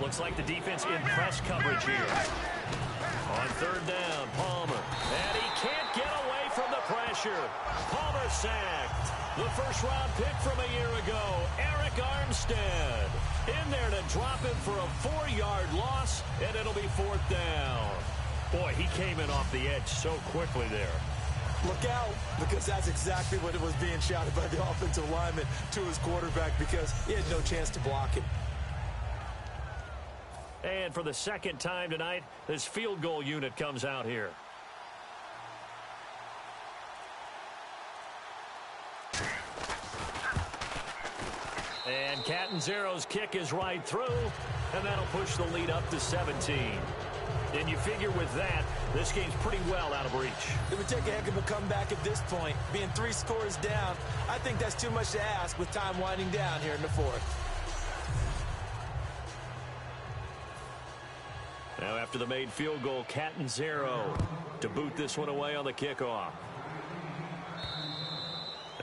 Looks like the defense in press coverage here. On third down, Palmer. And he can't get away from the pressure. Palmer sacked. The first-round pick from a year ago, Eric Armstead. In there to drop him for a 4-yard loss, and it'll be fourth down. Boy, he came in off the edge so quickly there. Look out, because that's exactly what it was being shouted by the offensive lineman to his quarterback, because he had no chance to block him. And for the second time tonight, this field goal unit comes out here. And Catanzaro's kick is right through, and that'll push the lead up to 17. And you figure with that, this game's pretty well out of reach. It would take a heck of a comeback at this point. Being 3 scores down, I think that's too much to ask with time winding down here in the fourth. Now after the made field goal, Catanzaro to boot this one away on the kickoff.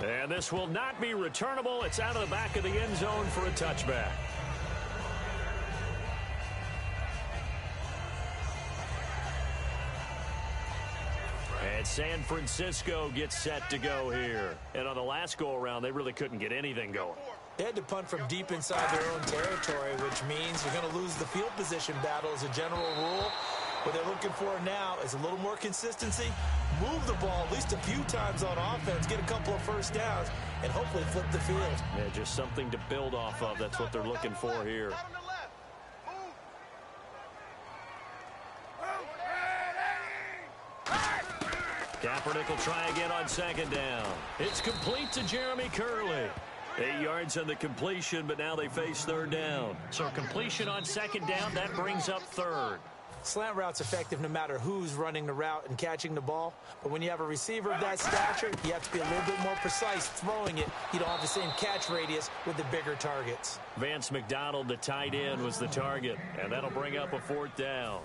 And this will not be returnable. It's out of the back of the end zone for a touchback. And San Francisco gets set to go here. And on the last go-around, they really couldn't get anything going. They had to punt from deep inside their own territory, which means you're going to lose the field position battle as a general rule. What they're looking for now is a little more consistency, move the ball at least a few times on offense, get a couple of first downs, and hopefully flip the field. Yeah, just something to build off of. That's what they're looking for here. Kaepernick will try again on second down. It's complete to Jeremy Curley. 8 yards on the completion, but now they face third down. So completion on second down, that brings up third. Slant route's effective no matter who's running the route and catching the ball. But when you have a receiver of that stature, you have to be a little bit more precise throwing it. You don't have the same catch radius with the bigger targets. Vance McDonald, the tight end, was the target, and that'll bring up a fourth down.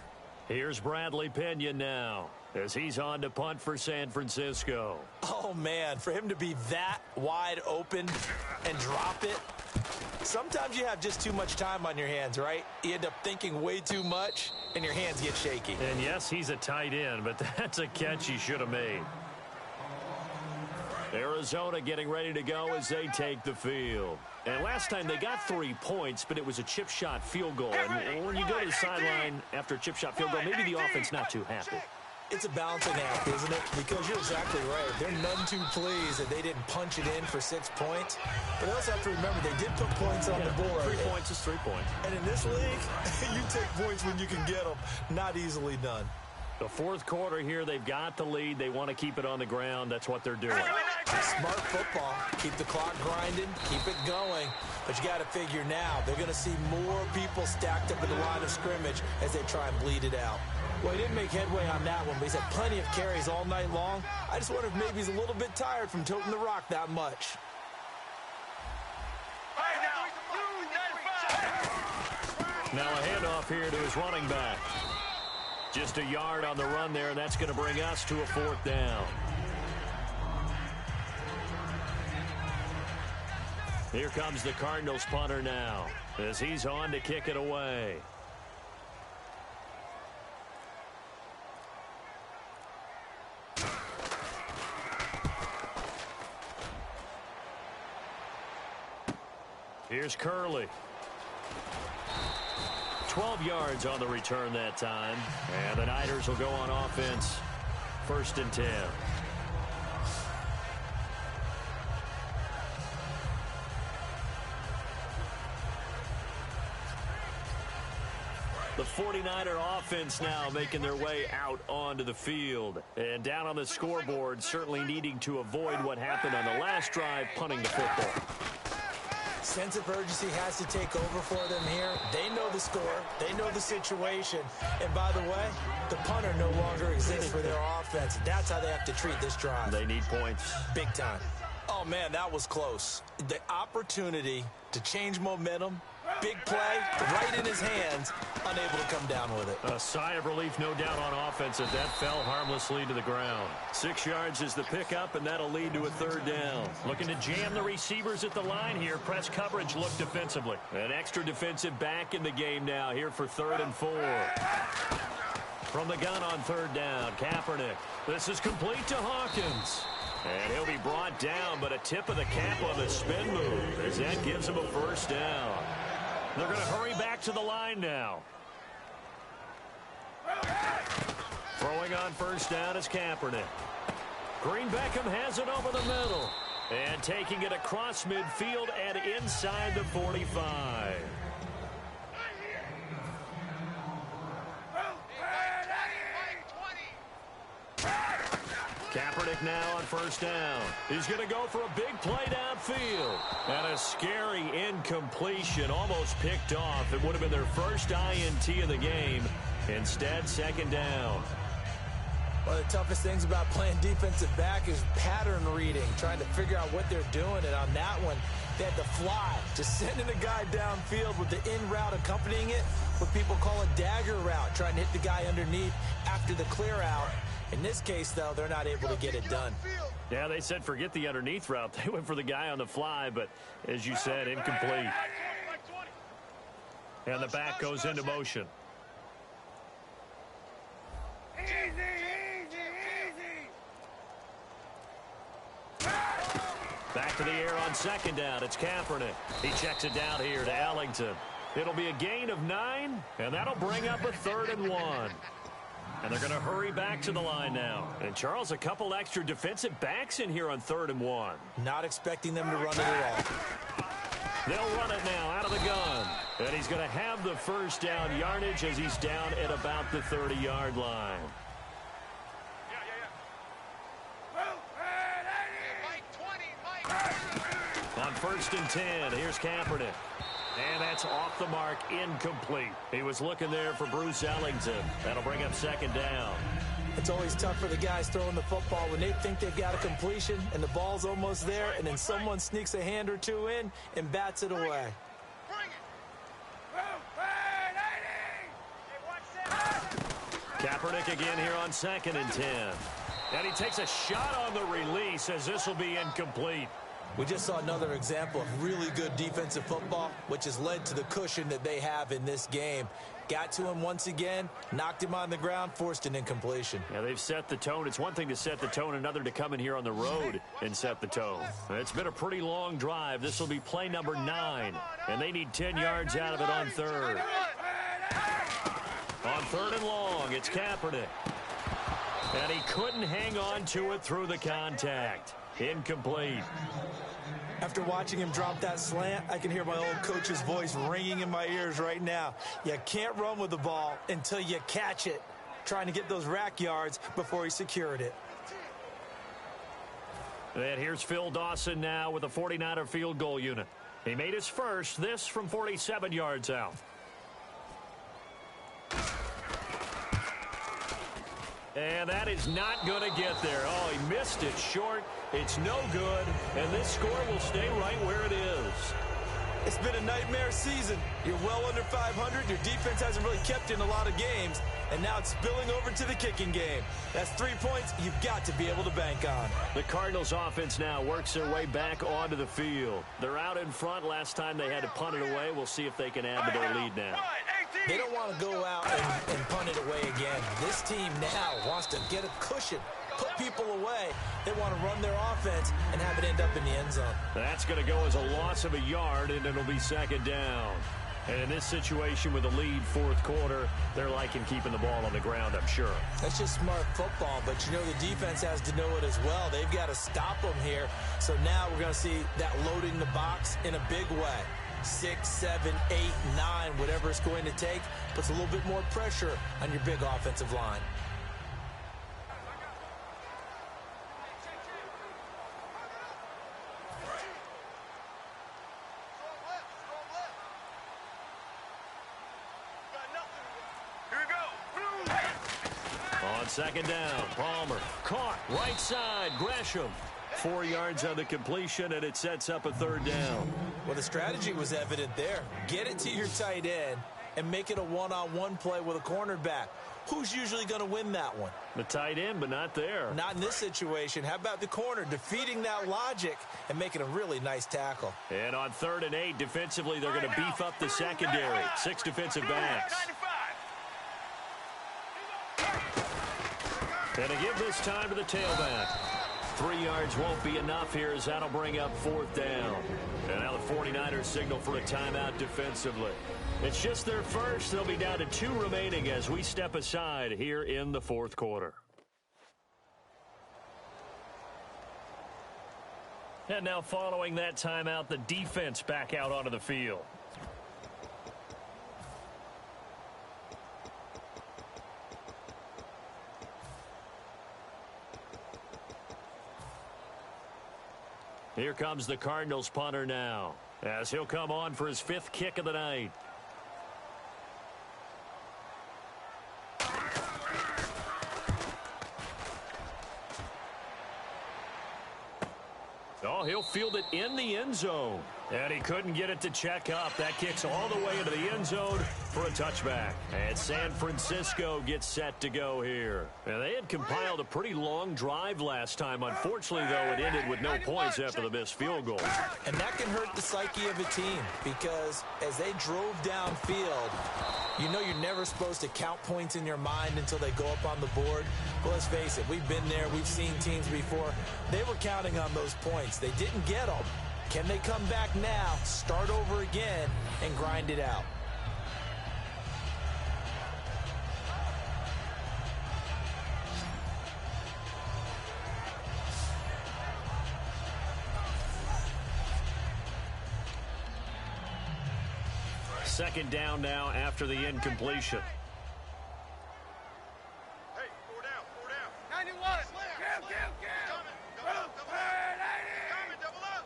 Here's Bradley Pinion now as he's on to punt for San Francisco. Oh, man, for him to be that wide open and drop it. Sometimes you have just too much time on your hands, right? You end up thinking way too much, and your hands get shaky. And yes, he's a tight end, but that's a catch he should have made. Arizona getting ready to go as they take the field. And last time they got 3 points, but it was a chip shot field goal. And when you go to the sideline after a chip shot field goal, maybe the offense not too happy. It's a balancing act, isn't it? Because you're exactly right. They're none too pleased that they didn't punch it in for 6 points. But they also have to remember they did put points on the board. 3 points is 3 points. And in this league, you take points when you can get them. Not easily done. The fourth quarter here, they've got the lead. They want to keep it on the ground. That's what they're doing. Smart football. Keep the clock grinding. Keep it going. But you got to figure now, they're going to see more people stacked up in the line of scrimmage as they try and bleed it out. Well, he didn't make headway on that one, but he's had plenty of carries all night long. I just wonder if maybe he's a little bit tired from toting the rock that much. Now a handoff here to his running back. Just a yard on the run there, and that's going to bring us to a 4th down. Here comes the Cardinals punter now as he's on to kick it away. Here's Curley. 12 yards on the return that time. And the Niners will go on offense. 1st and 10. The 49er offense now making their way out onto the field. And down on the scoreboard, certainly needing to avoid what happened on the last drive, punting the football. Sense of urgency has to take over for them here. They know the score. They know the situation. And by the way, the punter no longer exists for their offense. That's how they have to treat this drive. They need points. Big time. Oh, man, that was close. The opportunity to change momentum, big play, right in his hands, unable to come down with it. A sigh of relief, no doubt, on offense as that fell harmlessly to the ground. 6 yards is the pickup, and that'll lead to a 3rd down. Looking to jam the receivers at the line here. Press coverage look defensively. An extra defensive back in the game now here for 3rd and 4. From the gun on 3rd down, Kaepernick. This is complete to Hawkins. And he'll be brought down, but a tip of the cap on the spin move as that gives him a 1st down. They're going to hurry back to the line now. Throwing on 1st down is Kaepernick. Green Beckham has it over the middle. And taking it across midfield and inside the 45. Kaepernick now on 1st down. He's going to go for a big play downfield. And a scary incompletion, almost picked off. It would have been their first INT of the game. Instead, 2nd down. One of the toughest things about playing defensive back is pattern reading, trying to figure out what they're doing. And on that one, they had to fly, just sending a guy downfield with the in route accompanying it, what people call a dagger route, trying to hit the guy underneath after the clear out. In this case, though, they're not able to get it done. Yeah, they said forget the underneath route. They went for the guy on the fly, but as you said, incomplete. And the back goes into motion. Back to the air on 2nd down. It's Kaepernick. He checks it down here to Ellington. It'll be a gain of 9, and that'll bring up a 3rd and 1. And they're going to hurry back to the line now. And, Charles, a couple extra defensive backs in here on 3rd and 1. Not expecting them to run it at all. They'll run it now out of the gun. And he's going to have the 1st down yardage as he's down at about the 30-yard line. On 1st and 10, here's Kaepernick. And that's off the mark, incomplete. He was looking there for Bruce Ellington. That'll bring up 2nd down. It's always tough for the guys throwing the football when they think they've got a completion and the ball's almost there, and then someone sneaks a hand or two in and bats it away. Kaepernick again here on 2nd and 10. And he takes a shot on the release as this will be incomplete. We just saw another example of really good defensive football, which has led to the cushion that they have in this game. Got to him once again, knocked him on the ground, forced an incompletion. Yeah, they've set the tone. It's one thing to set the tone, another to come in here on the road and set the tone. It's been a pretty long drive. This will be play number 9, and they need 10 yards out of it on 3rd. On 3rd and long, it's Kaepernick. And he couldn't hang on to it through the contact. Incomplete. After watching him drop that slant, I can hear my old coach's voice ringing in my ears right now. You can't run with the ball until you catch it. Trying to get those rack yards before he secured it. And here's Phil Dawson now with a 49er field goal unit. He made his first, this from 47 yards out. And that is not going to get there. Oh, he missed it short. It's no good. And this score will stay right where it is. It's been a nightmare season. You're well under 500. Your defense hasn't really kept you in a lot of games. And now it's spilling over to the kicking game. That's 3 points you've got to be able to bank on. The Cardinals offense now works their way back onto the field. They're out in front. Last time they had to punt it away. We'll see if they can add to their lead now. They don't want to go out and punt it away again. This team now wants to get a cushion, put people away. They want to run their offense and have it end up in the end zone. That's going to go as a loss of a yard, and it'll be second down. And in this situation with the lead fourth quarter, they're liking keeping the ball on the ground, I'm sure. That's just smart football, but you know the defense has to know it as well. They've got to stop them here. So now we're going to see that loading the box in a big way. 6, 7, 8, 9, whatever it's going to take, puts a little bit more pressure on your big offensive line. On second down, Palmer caught right side, Gresham. 4 yards on the completion, and it sets up a third down. Well, the strategy was evident there. Get it to your tight end and make it a one-on-one play with a cornerback. Who's usually going to win that one? The tight end, but not there. Not in this situation. How about the corner defeating that logic and making a really nice tackle? And on 3rd and 8, defensively, they're going to beef up the secondary. 6 defensive backs. And to give this time to the tailback. 3 yards won't be enough here as that'll bring up 4th down. And now the 49ers signal for a timeout defensively. It's just their first. They'll be down to 2 remaining as we step aside here in the fourth quarter. And now following that timeout, the defense back out onto the field. Here comes the Cardinals punter now, as he'll come on for his 5th kick of the night. Oh, he'll field it in the end zone. And he couldn't get it to check up. That kicks all the way into the end zone for a touchback. And San Francisco gets set to go here. And they had compiled a pretty long drive last time. Unfortunately, though, it ended with no points after the missed field goal. And that can hurt the psyche of a team because as they drove downfield, you know you're never supposed to count points in your mind until they go up on the board. But let's face it, we've been there. We've seen teams before. They were counting on those points. They didn't get them. Can they come back now, start over again, and grind it out? Second down now after the incompletion. Hey, 4 down, 4 down. 91. Coming, double up. Coming, double up.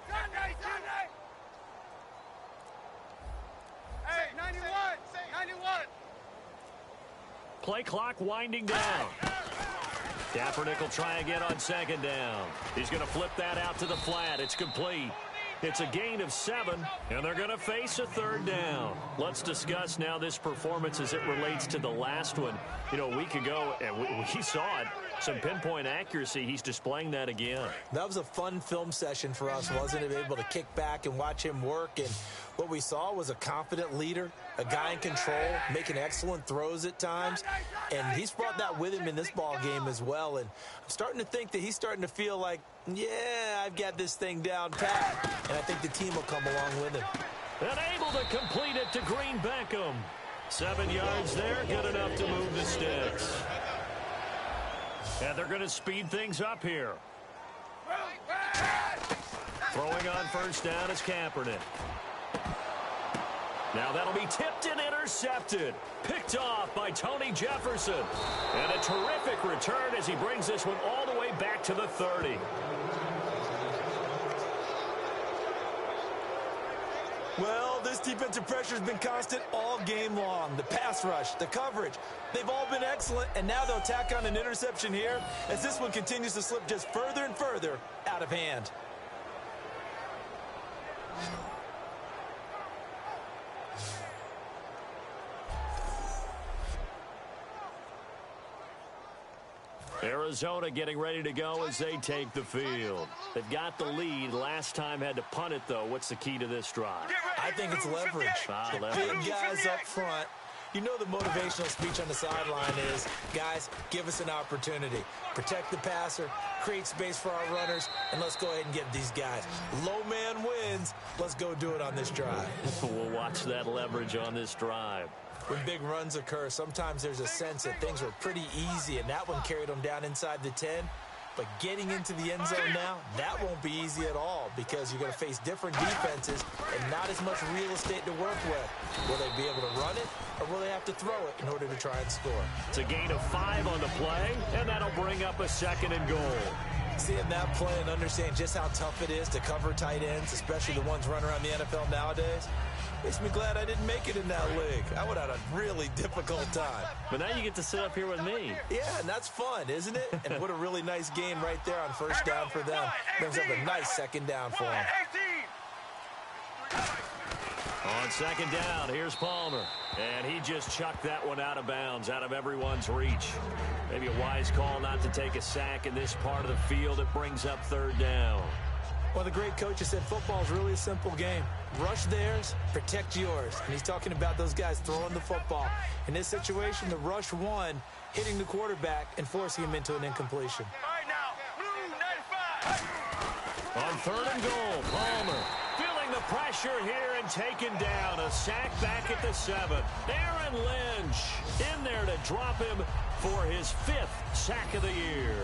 Sunday. Hey, 91. 91. Play clock winding down. Kaepernick will try again on second down. He's going to flip that out to the flat. It's complete. It's a gain of 7, and they're going to face a third down. Let's discuss now this performance as it relates to the last one. You know, a week ago, and we saw it. Some pinpoint accuracy. He's displaying that again. That was a fun film session for us, wasn't it? Able to kick back and watch him work. And what we saw was a confident leader, a guy in control, making excellent throws at times. And he's brought that with him in this ball game as well. And I'm starting to think that he's starting to feel like, yeah, I've got this thing down pat. And I think the team will come along with him. And able to complete it to Green Beckham. 7 yards there, good enough to move the sticks. And they're going to speed things up here. Throwing on first down is Kaepernick. Now that'll be tipped and intercepted. Picked off by Tony Jefferson. And a terrific return as he brings this one all the way back to the 30. Well, this defensive pressure has been constant all game long. The pass rush, the coverage, they've all been excellent, and now they'll tack on an interception here as this one continues to slip just further and further out of hand. Arizona getting ready to go as they take the field. They've got the lead. Last time had to punt it, though. What's the key to this drive? I think it's leverage. Big guys up front. You know the motivational speech on the sideline is, guys, give us an opportunity. Protect the passer, create space for our runners, and let's go ahead and get these guys. Low man wins. Let's go do it on this drive. We'll watch that leverage on this drive. When big runs occur, sometimes there's a sense that things were pretty easy, and that one carried them down inside the 10. But getting into the end zone now, that won't be easy at all because you're going to face different defenses and not as much real estate to work with. Will they be able to run it, or will they have to throw it in order to try and score? It's a gain of 5 on the play, and that'll bring up a 2nd and goal. Seeing that play and understanding just how tough it is to cover tight ends, especially the ones running around the NFL nowadays, makes me glad I didn't make it in that league. I would have had a really difficult time. But now you get to sit up here with me. Yeah, and that's fun, isn't it? And what a really nice game right there on first down for them. Brings up a nice 2nd down for them. On 2nd down, here's Palmer. And he just chucked that one out of bounds, out of everyone's reach. Maybe a wise call not to take a sack in this part of the field. It brings up 3rd down. Well, the great coach has said football is really a simple game. Rush theirs, protect yours. And he's talking about those guys throwing the football. In this situation, the rush won, hitting the quarterback and forcing him into an incompletion. On 3rd and goal, Palmer feeling the pressure here and taken down. A sack back at the 7. Aaron Lynch in there to drop him for his 5th sack of the year.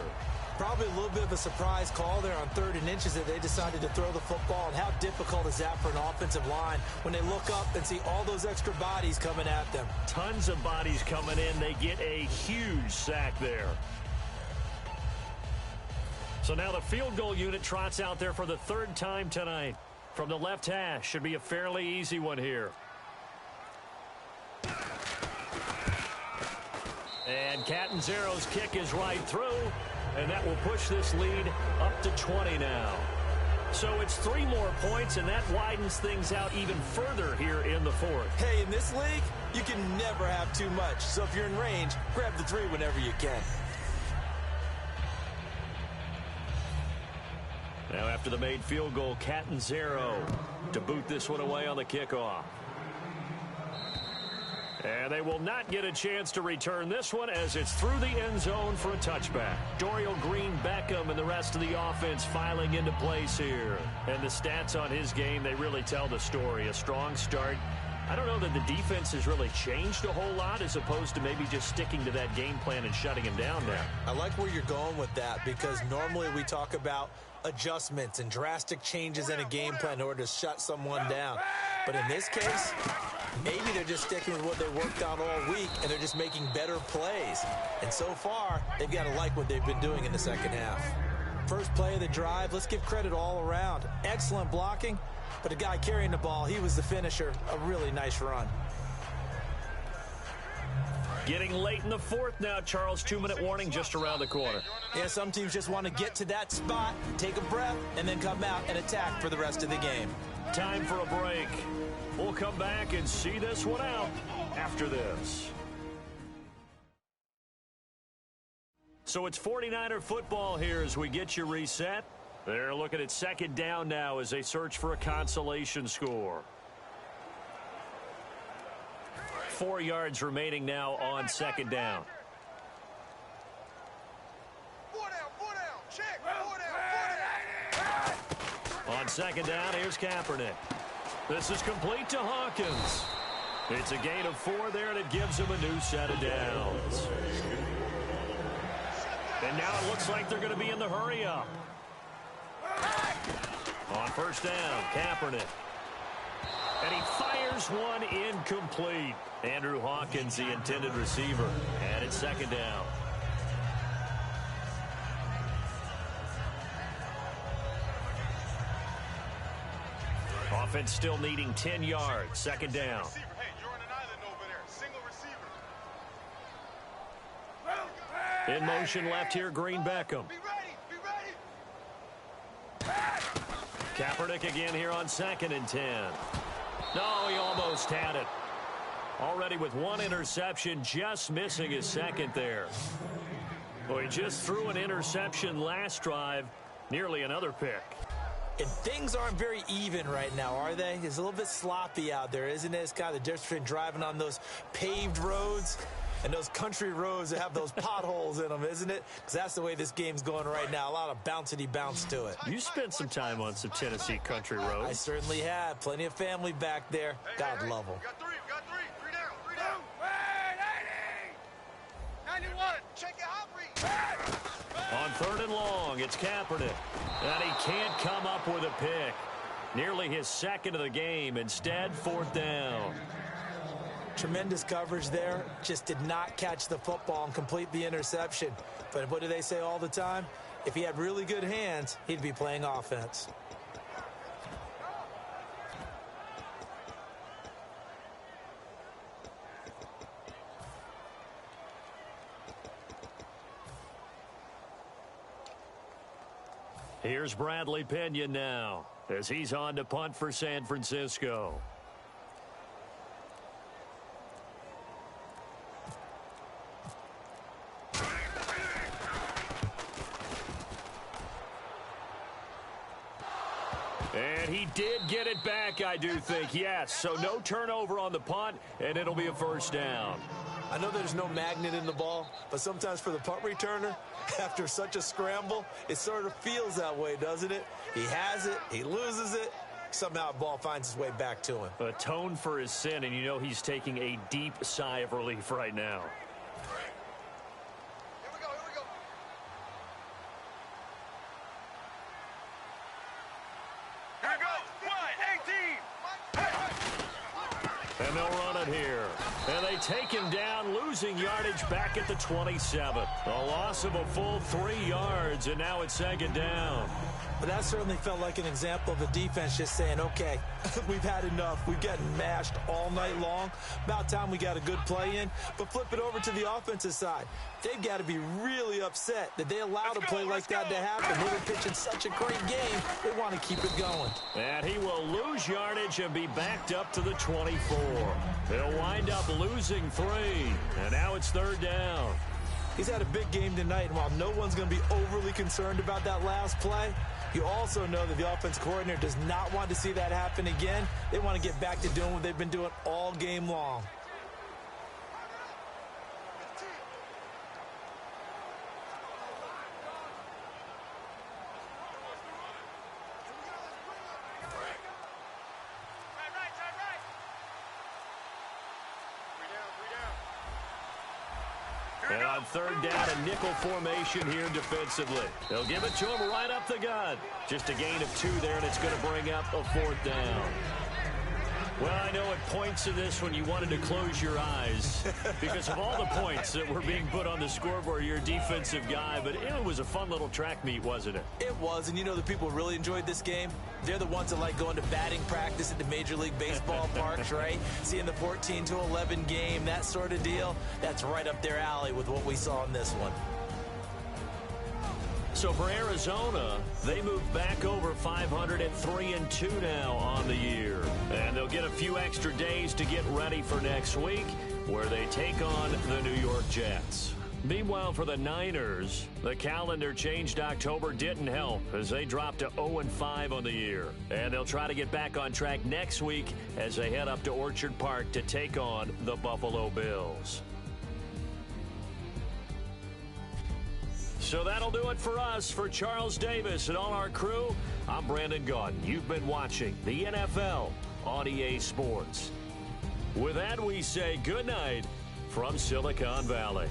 Probably a little bit of a surprise call there on 3rd and inches that they decided to throw the football. And how difficult is that for an offensive line when they look up and see all those extra bodies coming at them? Tons of bodies coming in. They get a huge sack there. So now the field goal unit trots out there for the 3rd time tonight. From the left hash, should be a fairly easy one here. And Catanzaro's kick is right through. And that will push this lead up to 20 now. So it's 3 more points, and that widens things out even further here in the 4th. Hey, in this league, you can never have too much. So if you're in range, grab the 3 whenever you can. Now after the made field goal, Catanzaro to boot this one away on the kickoff. And they will not get a chance to return this one as it's through the end zone for a touchback. Dorial Green-Beckham and the rest of the offense filing into place here. And the stats on his game, they really tell the story. A strong start. I don't know that the defense has really changed a whole lot as opposed to maybe just sticking to that game plan and shutting him down now. I like where you're going with that because normally we talk about adjustments and drastic changes in a game plan in order to shut someone down. But in this case, maybe they're just sticking with what they worked on all week and they're just making better plays. And so far, they've got to like what they've been doing in the 2nd half. First play of the drive, let's give credit all around. Excellent blocking, but the guy carrying the ball, he was the finisher. A really nice run. Getting late in the 4th now, Charles. 2-minute warning just around the corner. Yeah, some teams just want to get to that spot, take a breath, and then come out and attack for the rest of the game. Time for a break. We'll come back and see this one out after this. So it's 49er football here as we get you reset. They're looking at 2nd down now as they search for a consolation score. 4 yards remaining now on 2nd down. 4 down, check, 4 down. On 2nd down, here's Kaepernick. This is complete to Hawkins. It's a gain of 4 there, and it gives him a new set of downs. And now it looks like they're going to be in the hurry-up. On first down, Kaepernick. And he fires one incomplete. Andrew Hawkins, the intended receiver. And it's second down. Offense still needing 10 yards. Second down. Hey, you're on an island over there. Single receiver. In motion left here, Green Beckham. Be ready. Be ready. Kaepernick again here on 2nd and 10. No, he almost had it. Already with 1 interception, just missing his second there. Well, he just threw an interception last drive, nearly another pick. And things aren't very even right now, are they? It's a little bit sloppy out there, isn't it? It's kind of the difference between driving on those paved roads and those country roads that have those potholes in them, isn't it? Because that's the way this game's going right now. A lot of bouncy bounce to it. You spent some time on some Tennessee country I roads. certainly have. Plenty of family back there. God love them. Got 3. Three down. 91. Check it out, On 3rd and long, it's Kaepernick. And he can't come up with a pick. Nearly his second of the game. Instead, 4th down. Tremendous coverage there. Just did not catch the football and complete the interception. But what do they say all the time? If he had really good hands, he'd be playing offense. Here's Bradley Pinion now as he's on to punt for San Francisco. And he did get it back, I do think, yes. So no turnover on the punt, and it'll be a first down. I know there's no magnet in the ball, but sometimes for the punt returner, after such a scramble, it sort of feels that way, doesn't it? He has it, he loses it, somehow the ball finds its way back to him. Atone for his sin, and you know he's taking a deep sigh of relief right now. Here we go. Here it goes. 18. And they'll run it here. And they take him down, losing yardage back at the 27. A loss of a full 3 yards, and now it's second down. But that certainly felt like an example of the defense just saying, okay, we've had enough. We've gotten mashed all night long. About time we got a good play in. But flip it over to the offensive side. They've got to be really upset that they allowed a play like that to happen. They were pitching such a great game. They want to keep it going. And he will lose yardage and be backed up to the 24. They'll wind up losing 3. And now it's third down. He's had a big game tonight, and while no one's going to be overly concerned about that last play, you also know that the offense coordinator does not want to see that happen again. They want to get back to doing what they've been doing all game long. And on third down, a nickel formation here defensively. They'll give it to him right up the gut. Just a gain of 2 there, and it's going to bring up a 4th down. Well, I know at points of this when you wanted to close your eyes because of all the points that were being put on the scoreboard. You're a defensive guy, but it was a fun little track meet, wasn't it? It was, and you know the people who really enjoyed this game? They're the ones that like going to batting practice at the Major League Baseball parks, right? Seeing the 14-11 game, that sort of deal. That's right up their alley with what we saw in this one. So for Arizona, they move back over 500 at 3-2 now on the year. And they'll get a few extra days to get ready for next week, where they take on the New York Jets. Meanwhile, for the Niners, the calendar changed October didn't help as they dropped to 0-5 on the year. And they'll try to get back on track next week as they head up to Orchard Park to take on the Buffalo Bills. So that'll do it for us. For Charles Davis and all our crew, I'm Brandon Gaudin. You've been watching the NFL on EA Sports. With that, we say goodnight from Silicon Valley.